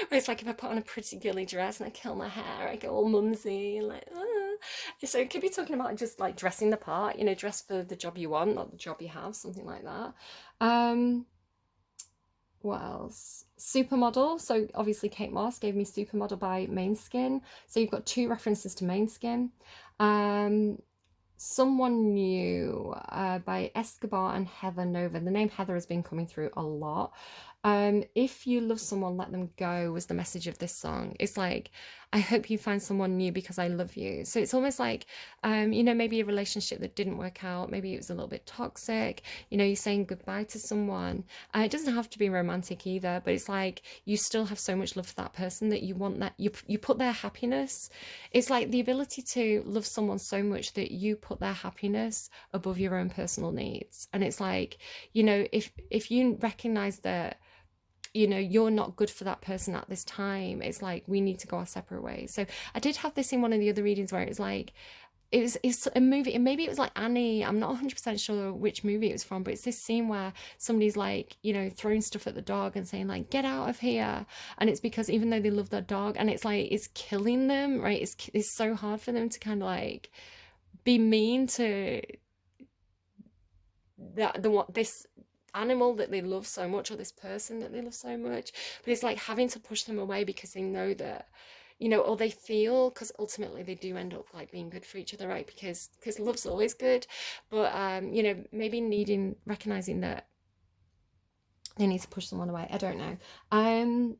Where it's like if I put on a pretty girly dress and I curl my hair, I go all mumsy and like, ah. So it could be talking about just like dressing the part, you know, dress for the job you want, not the job you have, something like that. Um, what else? Supermodel. So obviously Kate Moss gave me Supermodel by Mainskin. So you've got two references to Mainskin. Um, Someone New by Escobar and Heather Nova. The name Heather has been coming through a lot. If you love someone, let them go was the message of this song. It's like, I hope you find someone new because I love you. So it's almost like, you know, maybe a relationship that didn't work out. Maybe it was a little bit toxic. You know, you're saying goodbye to someone. It doesn't have to be romantic either, but it's like you still have so much love for that person that you want that you put their happiness. It's like the ability to love someone so much that you put their happiness above your own personal needs. And it's like, you know, if you recognize that you know, you're not good for that person at this time. It's like we need to go our separate ways. So I did have this in one of the other readings where it was like, it's a movie, and maybe it was like Annie, I'm not 100% sure which movie it was from, but it's this scene where somebody's like, you know, throwing stuff at the dog and saying like, get out of here. And it's because even though they love their dog, and it's like it's killing them, right? It's so hard for them to kind of like be mean to this animal that they love so much, or this person that they love so much, but it's like having to push them away because they know that, you know, or they feel, because ultimately they do end up like being good for each other, right? Because love's always good, but you know, maybe needing, recognizing that they need to push someone away. I don't know.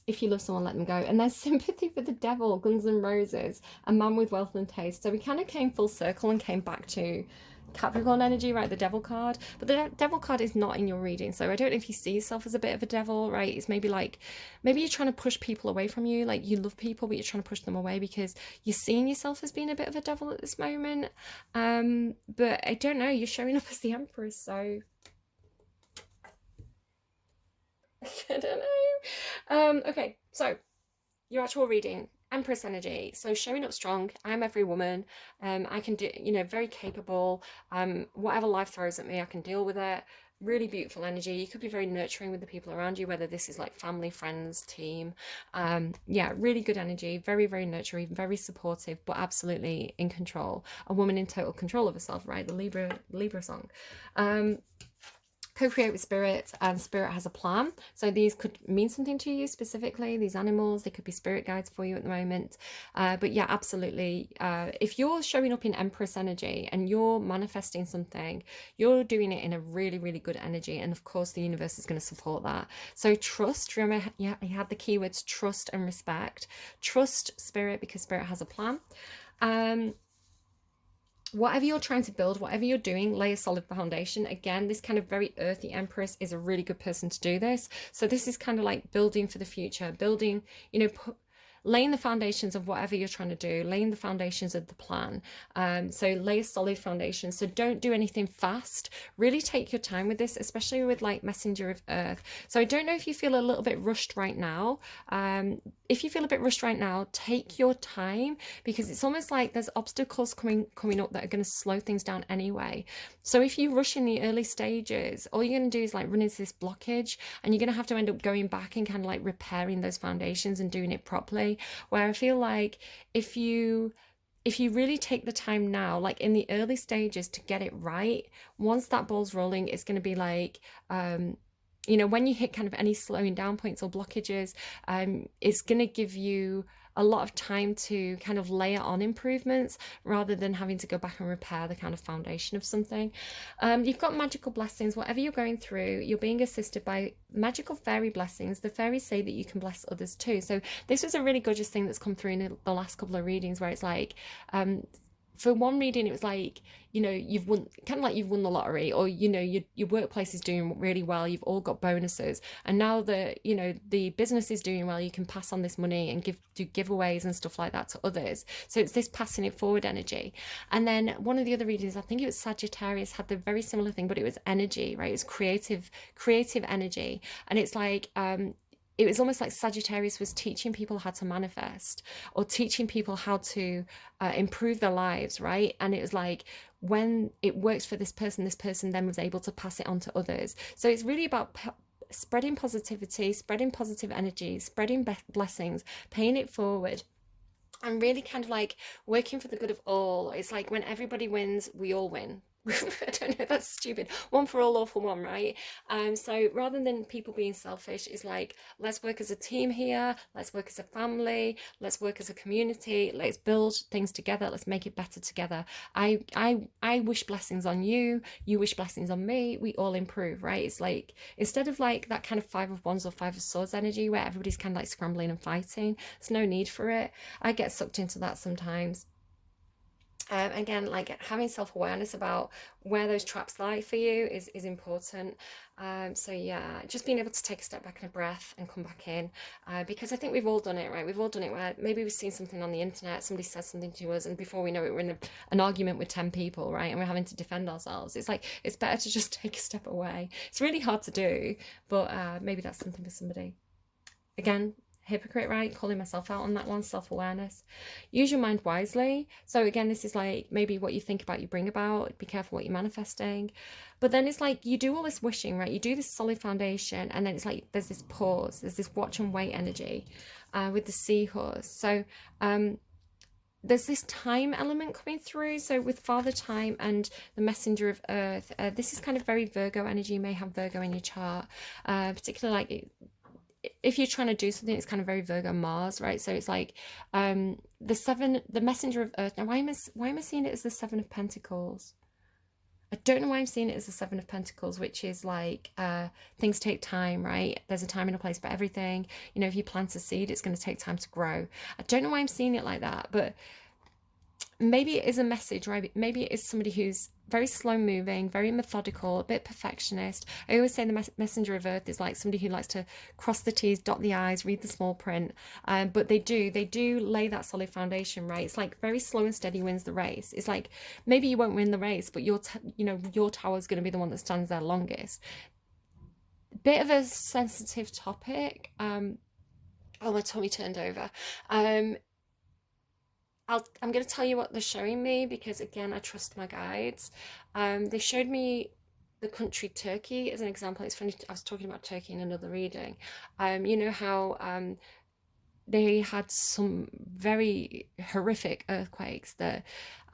If you love someone, let them go. And there's sympathy for the devil, Guns N' Roses, a man with wealth and taste. So we kind of came full circle and came back to Capricorn energy, right? The devil card. But the devil card is not in your reading. So I don't know if you see yourself as a bit of a devil, right? It's maybe like, maybe you're trying to push people away from you. Like you love people, but you're trying to push them away because you're seeing yourself as being a bit of a devil at this moment. But I don't know, you're showing up as the Empress, so I don't know. Okay, so your actual reading, Empress energy. So showing up strong. I'm every woman. I can do, you know, very capable. Whatever life throws at me, I can deal with it. Really beautiful energy. You could be very nurturing with the people around you, whether this is like family, friends, team. Yeah, really good energy. Very, very nurturing, very supportive, but absolutely in control. A woman in total control of herself, right? The Libra song. Co-create with spirit, and spirit has a plan. So these could mean something to you specifically, these animals. They could be spirit guides for you at the moment. But yeah, absolutely. If you're showing up in Empress energy and you're manifesting something, you're doing it in a really, really good energy. And of course, the universe is going to support that. So trust, remember, yeah, you had the keywords trust and respect. Trust spirit because spirit has a plan. Whatever you're trying to build, whatever you're doing, lay a solid foundation. Again, this kind of very earthy Empress is a really good person to do this. So this is kind of like building for the future, building, you know, laying the foundations of whatever you're trying to do, laying the foundations of the plan. So lay a solid foundation. So don't do anything fast. Really take your time with this, especially with like Messenger of Earth. So I don't know if you feel a little bit rushed right now. If you feel a bit rushed right now, take your time, because it's almost like there's obstacles coming up that are going to slow things down anyway. So if you rush in the early stages, all you're going to do is like run into this blockage, and you're going to have to end up going back and kind of like repairing those foundations and doing it properly. Where I feel like if you really take the time now, like in the early stages, to get it right, once that ball's rolling, it's going to be like, you know, when you hit kind of any slowing down points or blockages, it's going to give you a lot of time to kind of layer on improvements rather than having to go back and repair the kind of foundation of something. You've got magical blessings. Whatever you're going through, you're being assisted by magical fairy blessings. The fairies say that you can bless others too. So this was a really gorgeous thing that's come through in the last couple of readings, where it's like, for one reading, it was like, you know, you've won, kind of like you've won the lottery, or, you know, your workplace is doing really well, you've all got bonuses, and now that, you know, the business is doing well, you can pass on this money and do giveaways and stuff like that to others. So it's this passing it forward energy. And then one of the other readings, I think it was Sagittarius, had the very similar thing, but it was energy, right? It was creative energy. And it's like, it was almost like Sagittarius was teaching people how to manifest, or teaching people how to improve their lives, right? And it was like, when it works for this person then was able to pass it on to others. So it's really about spreading positivity, spreading positive energy, spreading blessings, paying it forward, and really kind of like working for the good of all. It's like when everybody wins, we all win. I don't know, that's stupid. One for all for one, right? So rather than people being selfish, it's like, let's work as a team here, let's work as a family, let's work as a community, let's build things together, let's make it better together. I wish blessings on you, you wish blessings on me, we all improve, right? It's like, instead of like that kind of 5 of Wands or 5 of Swords energy where everybody's kind of like scrambling and fighting, there's no need for it. I get sucked into that sometimes. Again, like having self-awareness about where those traps lie for you is important. So yeah, just being able to take a step back and a breath and come back in, because I think we've all done it, right? We've all done it where maybe we've seen something on the internet, somebody says something to us, and before we know it, we're in an argument with 10 people, right? And we're having to defend ourselves. It's like, it's better to just take a step away. It's really hard to do, but maybe that's something for somebody. Again, hypocrite, right? Calling myself out on that one. Self-awareness. Use your mind wisely. So again, this is like maybe what you think about, you bring about. Be careful what you're manifesting. But then it's like you do all this wishing, right? You do this solid foundation, and then it's like there's this pause, there's this watch and wait energy with the seahorse. So there's this time element coming through. So with Father Time and the Messenger of Earth, this is kind of very Virgo energy. You may have Virgo in your chart, particularly like if you're trying to do something, it's kind of very Virgo Mars, right? So it's like the Messenger of Earth. Now, why am I seeing it as the Seven of Pentacles? I don't know why I'm seeing it as the Seven of Pentacles, which is like things take time, right? There's a time and a place for everything. You know, if you plant a seed, it's going to take time to grow. I don't know why I'm seeing it like that, but maybe it is a message, right? Maybe it is somebody who's very slow moving, very methodical, a bit perfectionist. I always say the messenger of earth is like somebody who likes to cross the T's, dot the I's, read the small print. But they do lay that solid foundation, right? It's like very slow and steady wins the race. It's like maybe you won't win the race, but your tower is going to be the one that stands there longest. Bit of a sensitive topic. Oh, my tummy turned over. I'm going to tell you what they're showing me because, again, I trust my guides. They showed me the country Turkey as an example. It's funny, I was talking about Turkey in another reading. You know how they had some very horrific earthquakes that,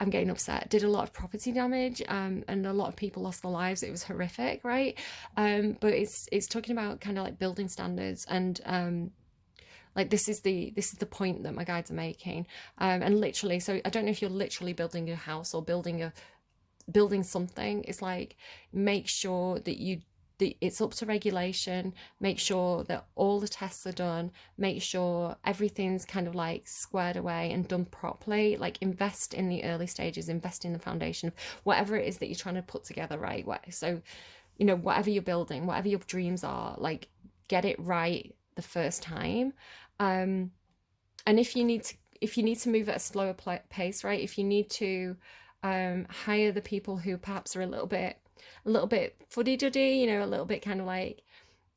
I'm getting upset, did a lot of property damage, and a lot of people lost their lives. It was horrific, right? But it's talking about kind of like building standards and like this is the point that my guides are making, and literally, so I don't know if you're literally building a house or building something. It's like, make sure that it's up to regulation, make sure that all the tests are done, make sure everything's kind of like squared away and done properly. Like, invest in the early stages, invest in the foundation, whatever it is that you're trying to put together, right? So, you know, whatever you're building, whatever your dreams are, like, get it right the first time. And if you need to move at a slower pace, right? If you need to hire the people who perhaps are a little bit fuddy-duddy, you know, a little bit kind of like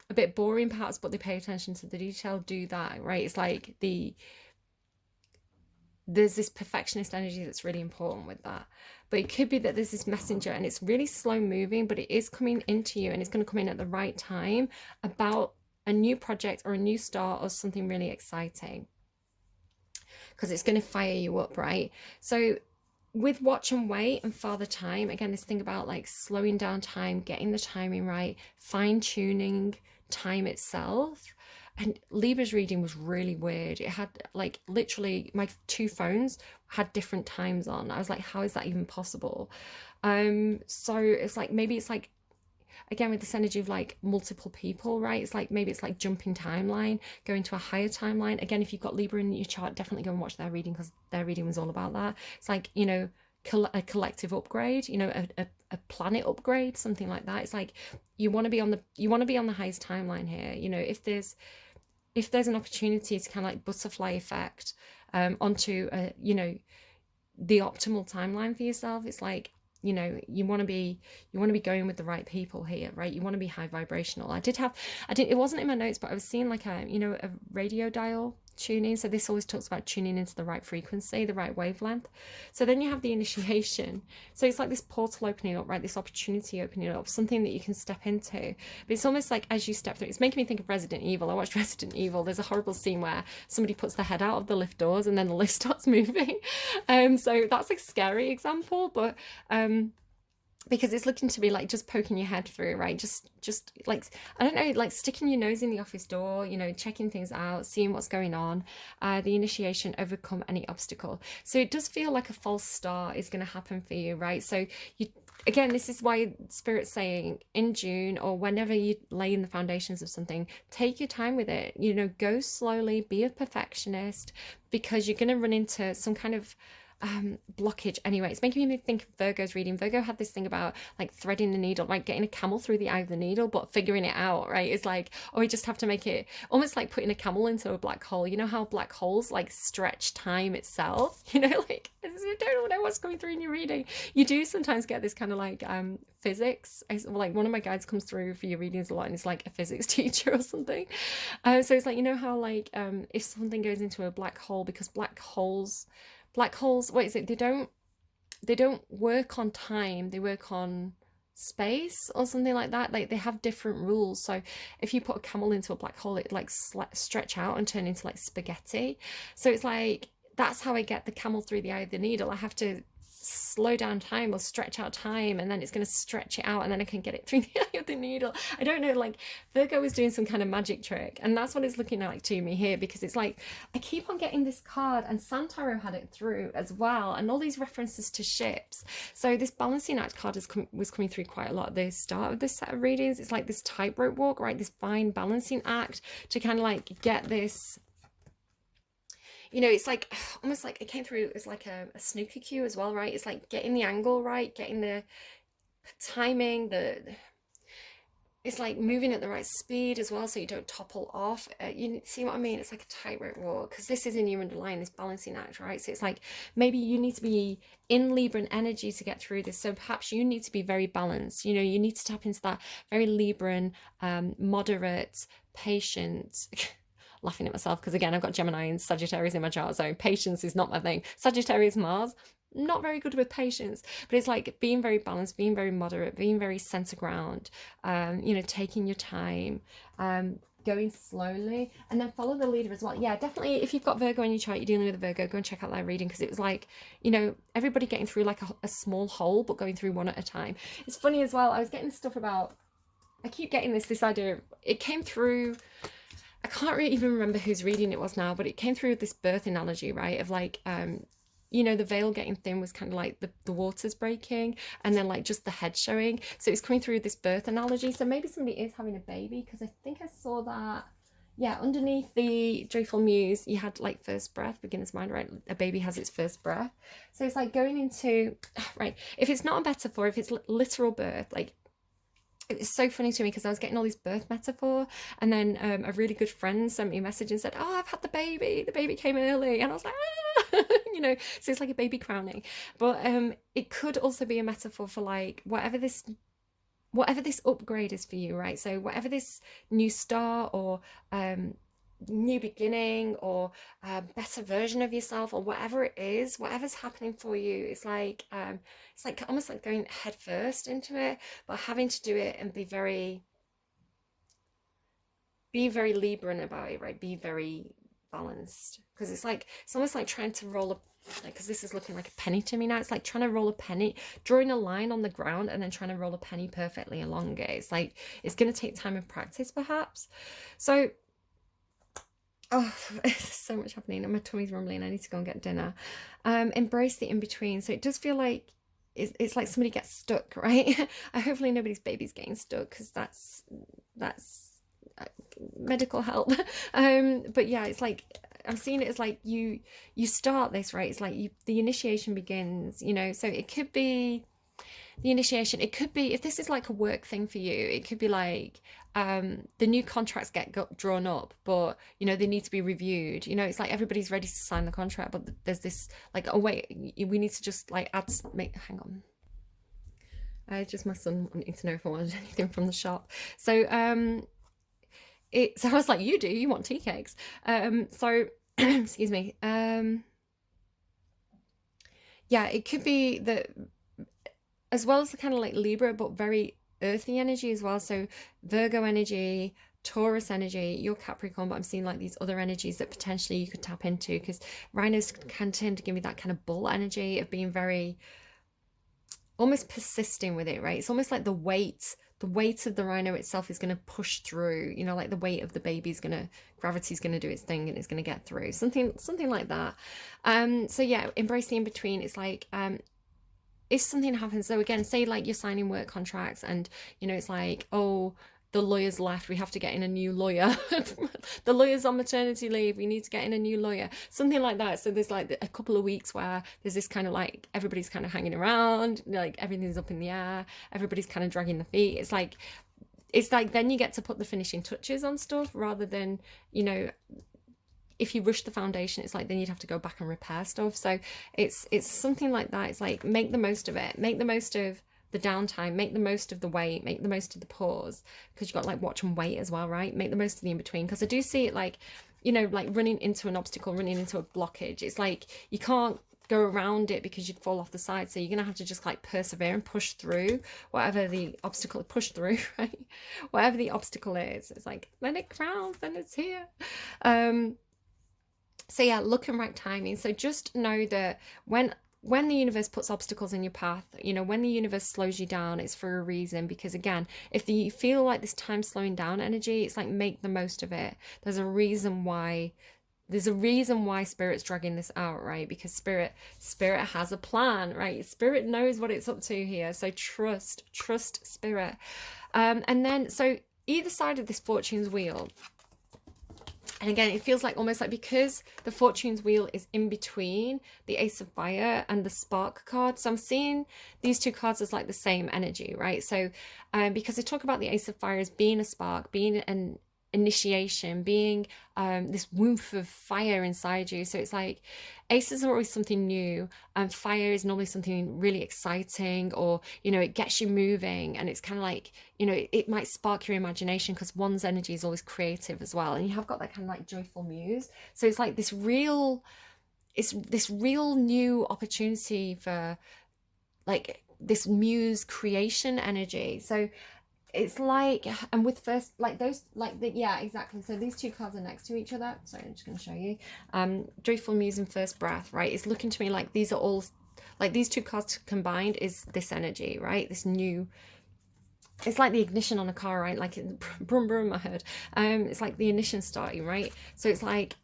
a bit boring perhaps, but they pay attention to the detail, do that, right? It's like there's this perfectionist energy that's really important with that. But it could be that there's this messenger and it's really slow moving, but it is coming into you and it's going to come in at the right time about a new project or a new start or something really exciting, because it's going to fire you up, right? So with watch and wait and Father Time, again, this thing about like slowing down time, getting the timing right, fine-tuning time itself. And Libra's reading was really weird. It had like literally my two phones had different times on. I was like, how is that even possible? So it's like, maybe it's like, again, with this energy of like multiple people, right? It's like, maybe it's like jumping timeline, going to a higher timeline. Again, if you've got Libra in your chart, definitely go and watch their reading, because their reading was all about that. It's like, you know, a collective upgrade, you know, a planet upgrade, something like that. It's like you want to be on the highest timeline here. You know, if there's an opportunity to kind of like butterfly effect onto you know, the optimal timeline for yourself, it's like, you know, you want to be going with the right people here, right? You want to be high vibrational. It wasn't in my notes, but I was seeing like a radio dial tuning. So this always talks about tuning into the right frequency, the right wavelength. So then you have the initiation. So it's like this portal opening up, right? This opportunity opening up, something that you can step into. But it's almost like as you step through, it's making me think of Resident Evil. I watched Resident Evil. There's a horrible scene where somebody puts their head out of the lift doors and then the lift starts moving. So that's a scary example, but because it's looking to be like just poking your head through, right? Just like, I don't know, like sticking your nose in the office door, you know, checking things out, seeing what's going on. The initiation, overcome any obstacle. So it does feel like a false start is going to happen for you, right? So again, this is why Spirit's saying in June or whenever you lay in the foundations of something, take your time with it. You know, go slowly, be a perfectionist, because you're going to run into some kind of blockage. Anyway, it's making me think of Virgo's reading. Virgo had this thing about like threading the needle, like getting a camel through the eye of the needle, but figuring it out, right? It's like, oh, we just have to make it almost like putting a camel into a black hole. You know how black holes like stretch time itself? You know, like, you don't know what's going through in your reading. You do sometimes get this kind of like physics. Like one of my guides comes through for your readings a lot, and it's like a physics teacher or something. So it's like, you know how like if something goes into a black hole, because black holes, what is it, they don't work on time, they work on space or something like that. Like they have different rules. So if you put a camel into a black hole, it like stretch out and turn into like spaghetti. So it's like, that's how I get the camel through the eye of the needle. I have to slow down time or stretch out time, and then it's going to stretch it out, and then I can get it through the eye of the needle. I don't know, like Virgo was doing some kind of magic trick, and that's what it's looking like to me here, because it's like I keep on getting this card, and Santaro had it through as well, and all these references to ships. So this balancing act card was coming through quite a lot at the start of this set of readings. It's like this tightrope walk, right? This fine balancing act to kind of like get this, you know, it's like almost like it came through as like a snooker cue as well, right? It's like getting the angle right, getting the timing, it's like moving at the right speed as well, so you don't topple off. You see what I mean? It's like a tightrope walk, because this is in your underlying, this balancing act, right? So it's like maybe you need to be in Libran energy to get through this. So perhaps you need to be very balanced. You know, you need to tap into that very Libran, moderate, patient. Laughing at myself because again I've got Gemini and Sagittarius in my chart, so patience is not my thing. Sagittarius Mars, not very good with patience, but it's like being very balanced, being very moderate, being very center ground, you know, taking your time, going slowly, and then follow the leader as well. Yeah, definitely if you've got Virgo in your chart, you're dealing with a Virgo, go and check out that reading, because it was like, you know, everybody getting through like a small hole, but going through one at a time. It's funny as well, I was getting stuff about, I keep getting this idea, it came through, I can't really even remember whose reading it was now, but it came through this birth analogy, right? Of like, you know, the veil getting thin was kind of like the waters breaking, and then like just the head showing. So it's coming through this birth analogy. So maybe somebody is having a baby, because I think I saw that, yeah, underneath the Joyful Muse, you had like first breath, beginner's mind, right? A baby has its first breath. So it's like going into, right, if it's not a metaphor, if it's literal birth, like, it was so funny to me because I was getting all these birth metaphor, and then a really good friend sent me a message and said, oh, I've had the baby came early, and I was like, ah! You know, so it's like a baby crowning. But it could also be a metaphor for like whatever this upgrade is for you, right? So whatever this new start or new beginning or a better version of yourself, or whatever it is, whatever's happening for you, it's like almost like going head first into it, but having to do it and be very Libran about it, right? Be very balanced, because it's almost like trying to roll a, like, because this is looking like a penny to me now, it's like trying to roll a penny, drawing a line on the ground and then trying to roll a penny perfectly along it. It's like it's going to take time and practice perhaps. So oh, there's so much happening and my tummy's rumbling. I need to go and get dinner. Embrace the in-between. So it does feel like it's like somebody gets stuck, right? Hopefully nobody's baby's getting stuck, because that's medical help. But yeah, it's like I'm seeing it as like you start this, right? It's like the initiation begins, you know. So it could be the initiation, it could be, if this is like a work thing for you, it could be like the new contracts get drawn up, but you know they need to be reviewed. You know, it's like everybody's ready to sign the contract, but there's this like, oh wait, we need to just like hang on, just my son wanting to know if I wanted anything from the shop. So so I was like, you want tea cakes. So excuse me. Yeah, it could be that, as well as the kind of like Libra, but very earthy energy as well. So Virgo energy, Taurus energy, you're Capricorn, but I'm seeing like these other energies that potentially you could tap into, because rhinos can tend to give me that kind of bull energy of being very almost persisting with it, right? It's almost like the weight of the rhino itself is going to push through, you know, like the weight of the baby gravity's going to do its thing and it's going to get through, something like that. So yeah, embrace the in-between. It's like if something happens, so again, say like you're signing work contracts and you know it's like, oh, the lawyer's left, we have to get in a new lawyer. The lawyer's on maternity leave, we need to get in a new lawyer, something like that. So there's like a couple of weeks where there's this kind of like everybody's kind of hanging around, like everything's up in the air, everybody's kind of dragging their feet. It's like then you get to put the finishing touches on stuff, rather than, you know, if you rush the foundation, it's like then you'd have to go back and repair stuff. So it's something like that. It's like, make the most of it, make the most of the downtime, make the most of the wait, make the most of the pause, because you've got like watch and wait as well, right? Make the most of the in between, because I do see it like, you know, like running into an obstacle, running into a blockage. It's like you can't go around it because you'd fall off the side, so you're gonna have to just like persevere and push through whatever the obstacle, push through, right? Whatever the obstacle is, it's like, when it crowns, then it's here. So yeah, luck and right timing. So just know that when the universe puts obstacles in your path, you know, when the universe slows you down, it's for a reason. Because again, if you feel like this time slowing down energy, it's like, make the most of it. There's a reason why Spirit's dragging this out, right? Because spirit has a plan, right? Spirit knows what it's up to here. So trust Spirit. And then, so either side of this fortune's wheel, and again, it feels like almost like, because the fortune's wheel is in between the Ace of Fire and the Spark card. So I'm seeing these two cards as like the same energy, right? So because I talk about the Ace of Fire as being a spark, being an initiation, being this woof of fire inside you. So it's like, aces are always something new, and fire is normally something really exciting, or, you know, it gets you moving, and it's kind of like, you know, it might spark your imagination, because one's energy is always creative as well, and you have got that kind of like joyful muse. So it's like this real new opportunity for like this muse creation energy. So it's like, and with first, like those, like the, yeah, exactly. So these two cards are next to each other. Sorry, I'm just going to show you. Joyful Muse and First Breath, right? It's looking to me like these are all, like these two cards combined is this energy, right? This new, it's like the ignition on a car, right? Like brum brum, I heard. It's like the ignition starting, right? So it's like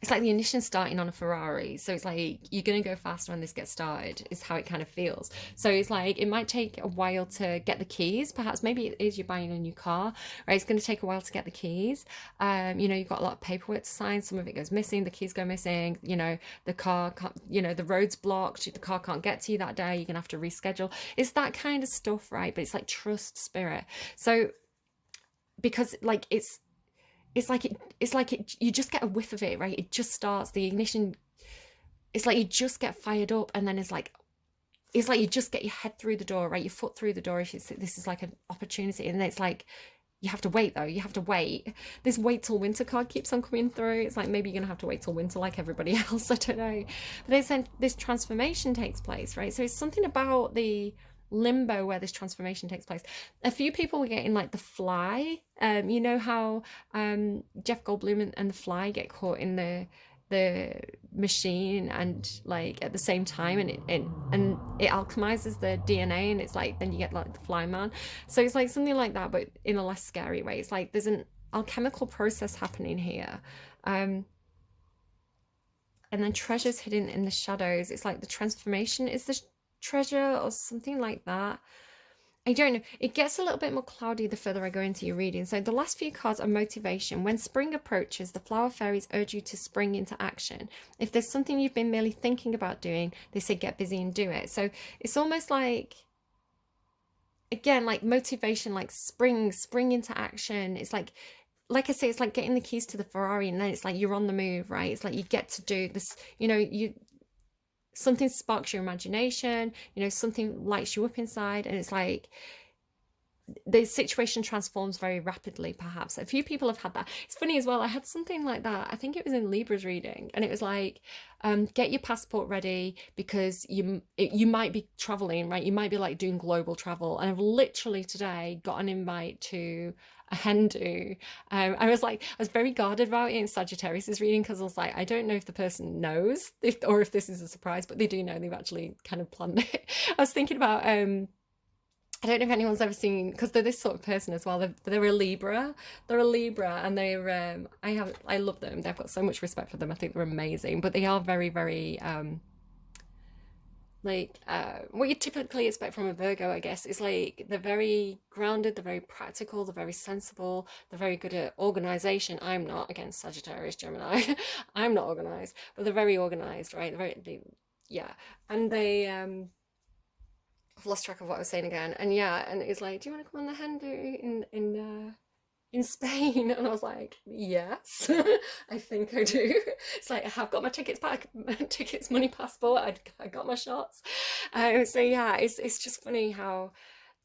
the ignition starting on a Ferrari. So it's like, you're going to go faster when this gets started, is how it kind of feels. So it's like, it might take a while to get the keys. Perhaps maybe it is you're buying a new car, right? It's going to take a while to get the keys. You know, you've got a lot of paperwork to sign. Some of it goes missing. The keys go missing. You know, the car can't, you know, the road's blocked. The car can't get to you that day. You're going to have to reschedule. It's that kind of stuff, right? But it's like, trust Spirit. So, because like it's like you just get a whiff of it, right? It just starts, the ignition. It's like you just get fired up, and then it's like you just get your head through the door, right? Your foot through the door. If this is like an opportunity, and then it's like, you have to wait though. You have to wait. This wait till winter card keeps on coming through. It's like, maybe you're gonna have to wait till winter like everybody else. I don't know, but it's then this transformation takes place, right? So it's something about the limbo where this transformation takes place. A few people were getting like the Fly. You know how Jeff Goldblum and the Fly get caught in the machine, and like at the same time, and it alchemizes the DNA, and it's like, then you get like the Fly Man. So it's like something like that, but in a less scary way. It's like there's an alchemical process happening here. And then treasures hidden in the shadows. It's like the transformation is the treasure or something like that. I don't know. It gets a little bit more cloudy the further I go into your reading. So the last few cards are motivation. When spring approaches, the flower fairies urge you to spring into action. If there's something you've been merely thinking about doing, they say get busy and do it. So it's almost like, again, like motivation, like spring into action. It's like I say, it's like getting the keys to the Ferrari, and then it's like you're on the move, right? It's like you get to do this, you know, something sparks your imagination, you know, something lights you up inside, and it's like the situation transforms very rapidly. Perhaps a few people have had that. It's funny as well, I had something like that, I think it was in Libra's reading, and it was like, get your passport ready, because you might be traveling, right? You might be like doing global travel. And I've literally today got an invite to a hen do. I was very guarded about it in Sagittarius's reading, because I was like, I don't know if the person knows or if this is a surprise, but they do know. They've actually kind of planned it. I was thinking about I don't know if anyone's ever seen, because they're this sort of person as well. They're a Libra. They're a Libra, and they're I love them. They've got so much respect for them. I think they're amazing, but they are very, very Like what you typically expect from a Virgo, I guess, is like they're very grounded, they're very practical, they're very sensible, they're very good at organization. I'm not, against Sagittarius, Gemini. I'm not organized, but they're very organized, right? Yeah, and they I've lost track of what I was saying again. And yeah, and it's like, do you want to come on the hen do in Spain? And I was like, yes, I think I do. It's like, I have got my tickets back, tickets, money, passport. I got my shots. So yeah, it's just funny how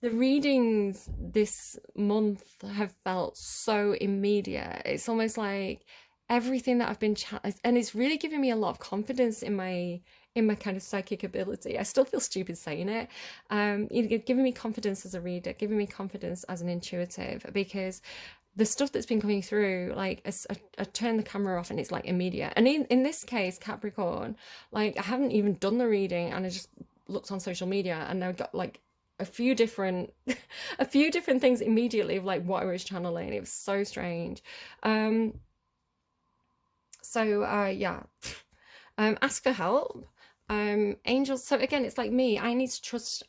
the readings this month have felt so immediate. It's almost like everything that I've been and it's really giving me a lot of confidence in my kind of psychic ability. I still feel stupid saying it. It's giving me confidence as a reader, giving me confidence as an intuitive, because the stuff that's been coming through, like I turn the camera off and it's like immediate. And in this case, Capricorn, like I haven't even done the reading and I just looked on social media and I got like a few different a few different things immediately of like what I was channeling. It was so strange. Yeah. Ask for help. Angels, so again, it's like me. I need to trust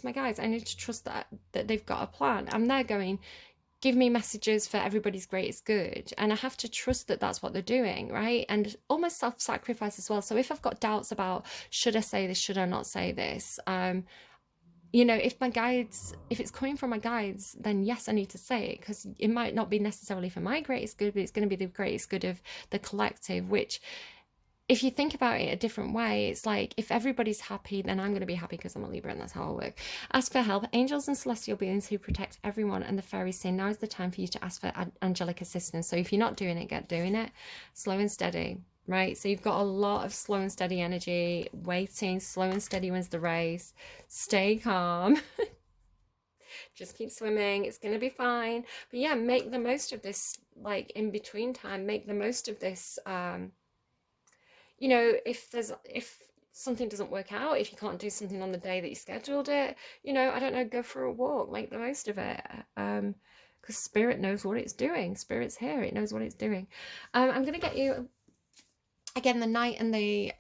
my guides. I need to trust that they've got a plan. And they're going, give me messages for everybody's greatest good, and I have to trust that that's what they're doing, right? And almost self-sacrifice as well. So if I've got doubts about, should I say this, should I not say this, you know, if it's coming from my guides, then yes, I need to say it, because it might not be necessarily for my greatest good, but it's going to be the greatest good of the collective. Which, if you think about it a different way, it's like, if everybody's happy, then I'm going to be happy because I'm a Libra, and that's how I work. Ask for help. Angels and celestial beings who protect everyone, and the fairies say now is the time for you to ask for angelic assistance. So if you're not doing it, get doing it. Slow and steady, right? So you've got a lot of slow and steady energy, waiting. Slow and steady wins the race. Stay calm. Just keep swimming. It's going to be fine. But yeah, make the most of this, like, in between time. Make the most of this, you know, if something doesn't work out, if you can't do something on the day that you scheduled it, you know, I don't know, go for a walk, make the most of it. Because spirit knows what it's doing. Spirit's here, it knows what it's doing. I'm gonna get you again, the Knight and the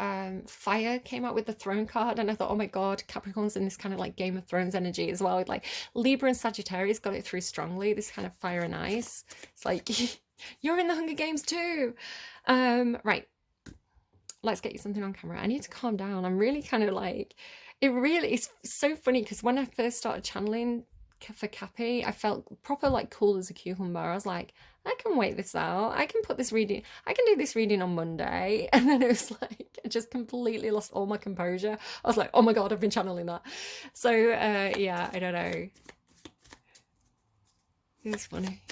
Fire came out with the Throne card, and I thought, oh my god, Capricorn's in this kind of like Game of Thrones energy as well. Like Libra and Sagittarius got it through strongly, this kind of fire and ice. It's like you're in the Hunger Games too. Right, let's get you something on camera. I need to calm down. I'm really kind of like, it really is so funny, because when I first started channeling for Cappy, I felt proper like cool as a cucumber. I was like, I can wait this out. I can do this reading on Monday. And then it was like, I just completely lost all my composure. I was like, oh my god, I've been channeling that. So yeah, I don't know. It was funny.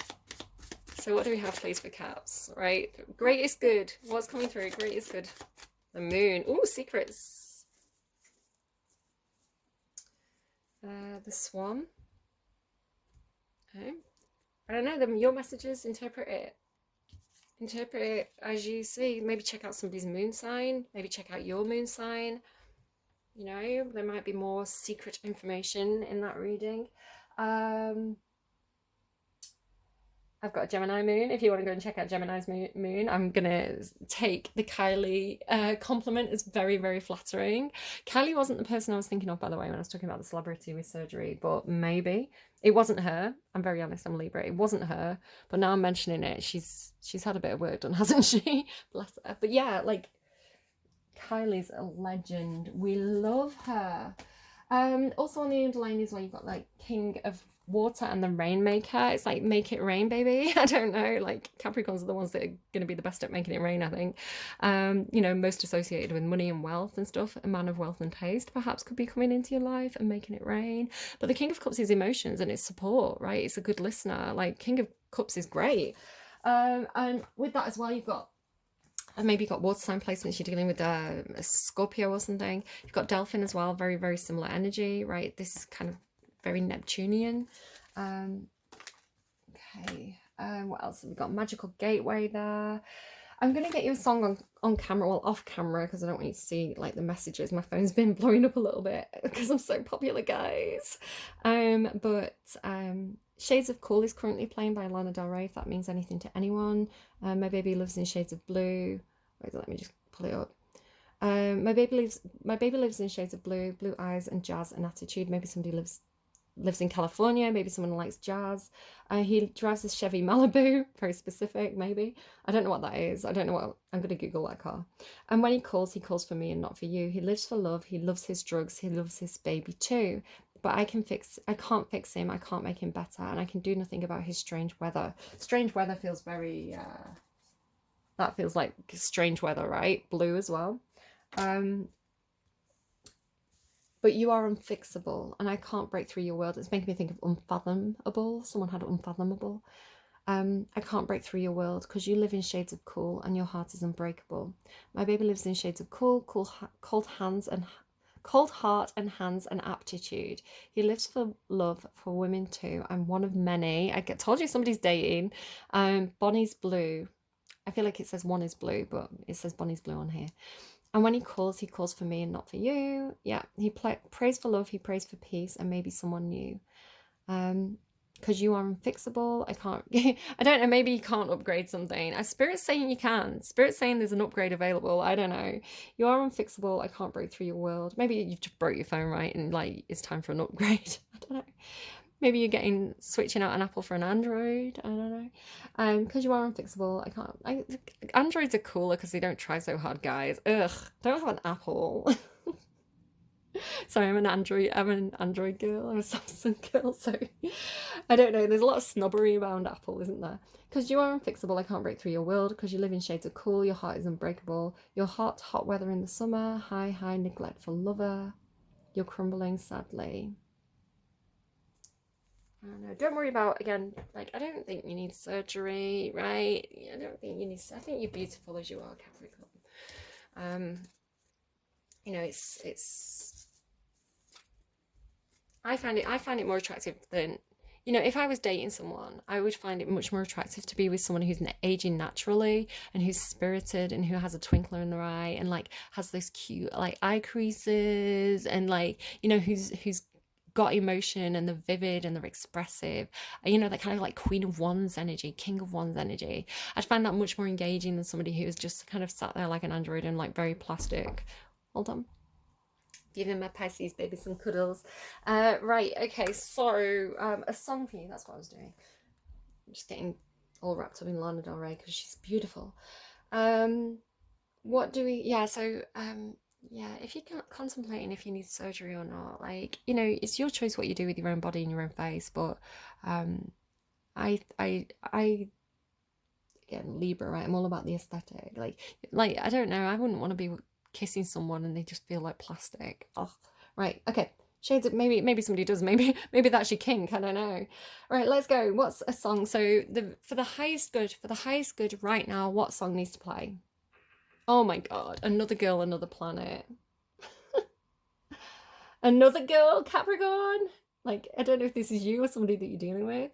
So what do we have, please, for Caps? Right, greatest good. What's coming through? Greatest good. The Moon. Ooh, secrets. The Swan. Okay. I don't know. Your messages. Interpret it as you see. Maybe check out somebody's moon sign. Maybe check out your moon sign. You know, there might be more secret information in that reading. I've got a Gemini moon. If you want to go and check out Gemini's moon, I'm going to take the Kylie compliment as very, very flattering. Kylie wasn't the person I was thinking of, by the way, when I was talking about the celebrity with surgery, but maybe. It wasn't her. I'm very honest, I'm Libra. It wasn't her, but now I'm mentioning it. She's had a bit of work done, hasn't she? Bless her. But yeah, like, Kylie's a legend. We love her. Also on the underline as well, you've got like King of Water and the Rainmaker. It's like, make it rain, baby. I don't know, like Capricorns are the ones that are going to be the best at making it rain, I think. You know, most associated with money and wealth and stuff. A man of wealth and taste perhaps could be coming into your life and making it rain. But the King of Cups is emotions and it's support, right? It's a good listener. Like, King of Cups is great. And with that as well, you've got maybe got water sign placements. You're dealing with a Scorpio or something. You've got Delphin as well. Very, very similar energy, right? This is kind of very Neptunian. Okay. What else have we got? Magical Gateway there. I'm going to get you a song on camera, well, off camera, because I don't want you to see like the messages. My phone's been blowing up a little bit because I'm so popular, guys. Shades of Cool is currently playing by Lana Del Rey, if that means anything to anyone. My Baby Loves in Shades of Blue. Wait, let me just pull it up. My baby lives in shades of blue, blue eyes and jazz and attitude. Maybe somebody lives in California. Maybe someone likes jazz. He drives a Chevy Malibu, very specific, maybe. I don't know what that is. I don't know what, I'm going to Google that car. And when he calls for me and not for you. He lives for love. He loves his drugs. He loves his baby too. But I can't fix him. I can't make him better. And I can do nothing about his strange weather. Strange weather feels very, that feels like strange weather, right? Blue as well. But you are unfixable, and I can't break through your world. It's making me think of unfathomable. Someone had unfathomable. I can't break through your world because you live in shades of cool and your heart is unbreakable. My baby lives in shades of cold heart and hands and aptitude. He lives for love, for women too. I'm one of many. Told you somebody's dating. Bonnie's blue. I feel like it says one is blue, but it says Bonnie's blue on here. And when he calls for me and not for you. Yeah, he prays for love, he prays for peace and maybe someone new. Because you are unfixable. I don't know, maybe you can't upgrade something. Spirit's saying you can. Spirit's saying there's an upgrade available. I don't know. You are unfixable. I can't break through your world. Maybe you've just broke your phone, right? And like, it's time for an upgrade. I don't know. Maybe you're switching out an Apple for an Android. I don't know. Because you are unfixable. Androids are cooler because they don't try so hard, guys. Ugh, don't have an Apple. Sorry, I'm an Android girl. I'm a Samsung girl, so I don't know. There's a lot of snobbery around Apple, isn't there? Because you are unfixable. I can't break through your world because you live in shades of cool. Your heart is unbreakable. You're hot weather in the summer. High, neglectful lover. You're crumbling sadly. I don't know. Don't worry about, again, like, I don't think you need surgery, right? I don't think you need, I think you're beautiful as you are, Capricorn. You know, I find it more attractive than, you know, if I was dating someone, I would find it much more attractive to be with someone who's aging naturally and who's spirited and who has a twinkle in their eye and like has those cute like eye creases and like, you know, who's got emotion and they're vivid and they're expressive, you know, that kind of like Queen of Wands energy, King of Wands energy. I'd find that much more engaging than somebody who's just kind of sat there like an android and like very plastic. Hold on, giving my Pisces baby some cuddles. Right, okay, so a song for you. That's what I was doing. I'm just getting all wrapped up in Lana Del Rey because she's beautiful. What do we, yeah, so yeah, if you're contemplating if you need surgery or not, like, you know, it's your choice what you do with your own body and your own face, but I again, Libra, right? I'm all about the aesthetic. Like I don't know, I wouldn't want to be kissing someone and they just feel like plastic. Oh, right, okay. Shades of, maybe somebody does, maybe that's your kink, I don't know. Right, let's go. What's a song? So for the highest good right now, what song needs to play? Oh my god, Another Girl, Another Planet. Another Girl, Capricorn. Like, I don't know if this is you or somebody that you're dealing with.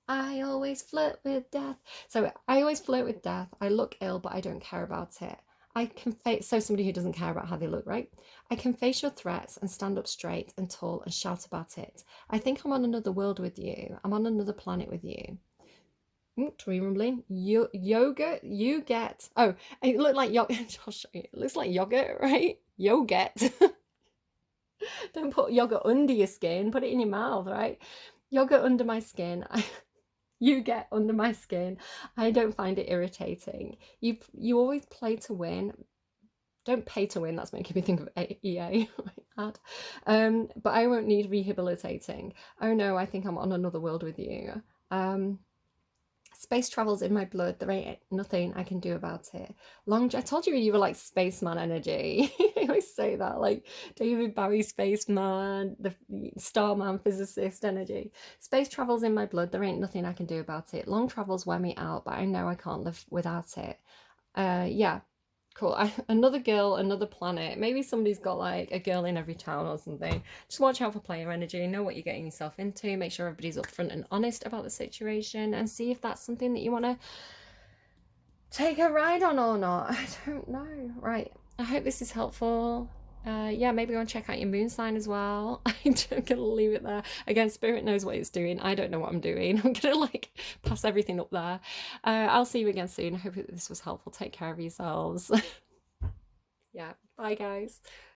I always flirt with death. So I always flirt with death. I look ill, but I don't care about it. I can face, so somebody who doesn't care about how they look, right? I can face your threats and stand up straight and tall and shout about it. I think I'm on another world with you. I'm on another planet with you. Tree rumbling. Yogurt. You get. Oh, it looked like yogurt. I'll show you. It looks like yogurt, right? Yogurt. Don't put yogurt under your skin. Put it in your mouth, right? Yogurt under my skin. You get under my skin. I don't find it irritating. You always play to win. Don't pay to win. That's making me think of EA. Ad. But I won't need rehabilitating. Oh no, I think I'm on another world with you. Space travels in my blood. There ain't nothing I can do about it. I told you were like spaceman energy. I always say that, like David Bowie, spaceman, the starman, physicist energy. Space travels in my blood. There ain't nothing I can do about it. Long travels wear me out, but I know I can't live without it. Yeah. Cool. Another girl, another planet. Maybe somebody's got like a girl in every town or something. Just watch out for player energy. Know what you're getting yourself into. Make sure everybody's upfront and honest about the situation and see if that's something that you want to take a ride on or not. I don't know. Right. I hope this is helpful. Yeah, maybe go and check out your moon sign as well. I'm gonna leave it there. Again, spirit knows what it's doing. I don't know what I'm doing. I'm gonna like pass everything up there. I'll see you again soon. I hope this was helpful. Take care of yourselves. Yeah. Bye, guys.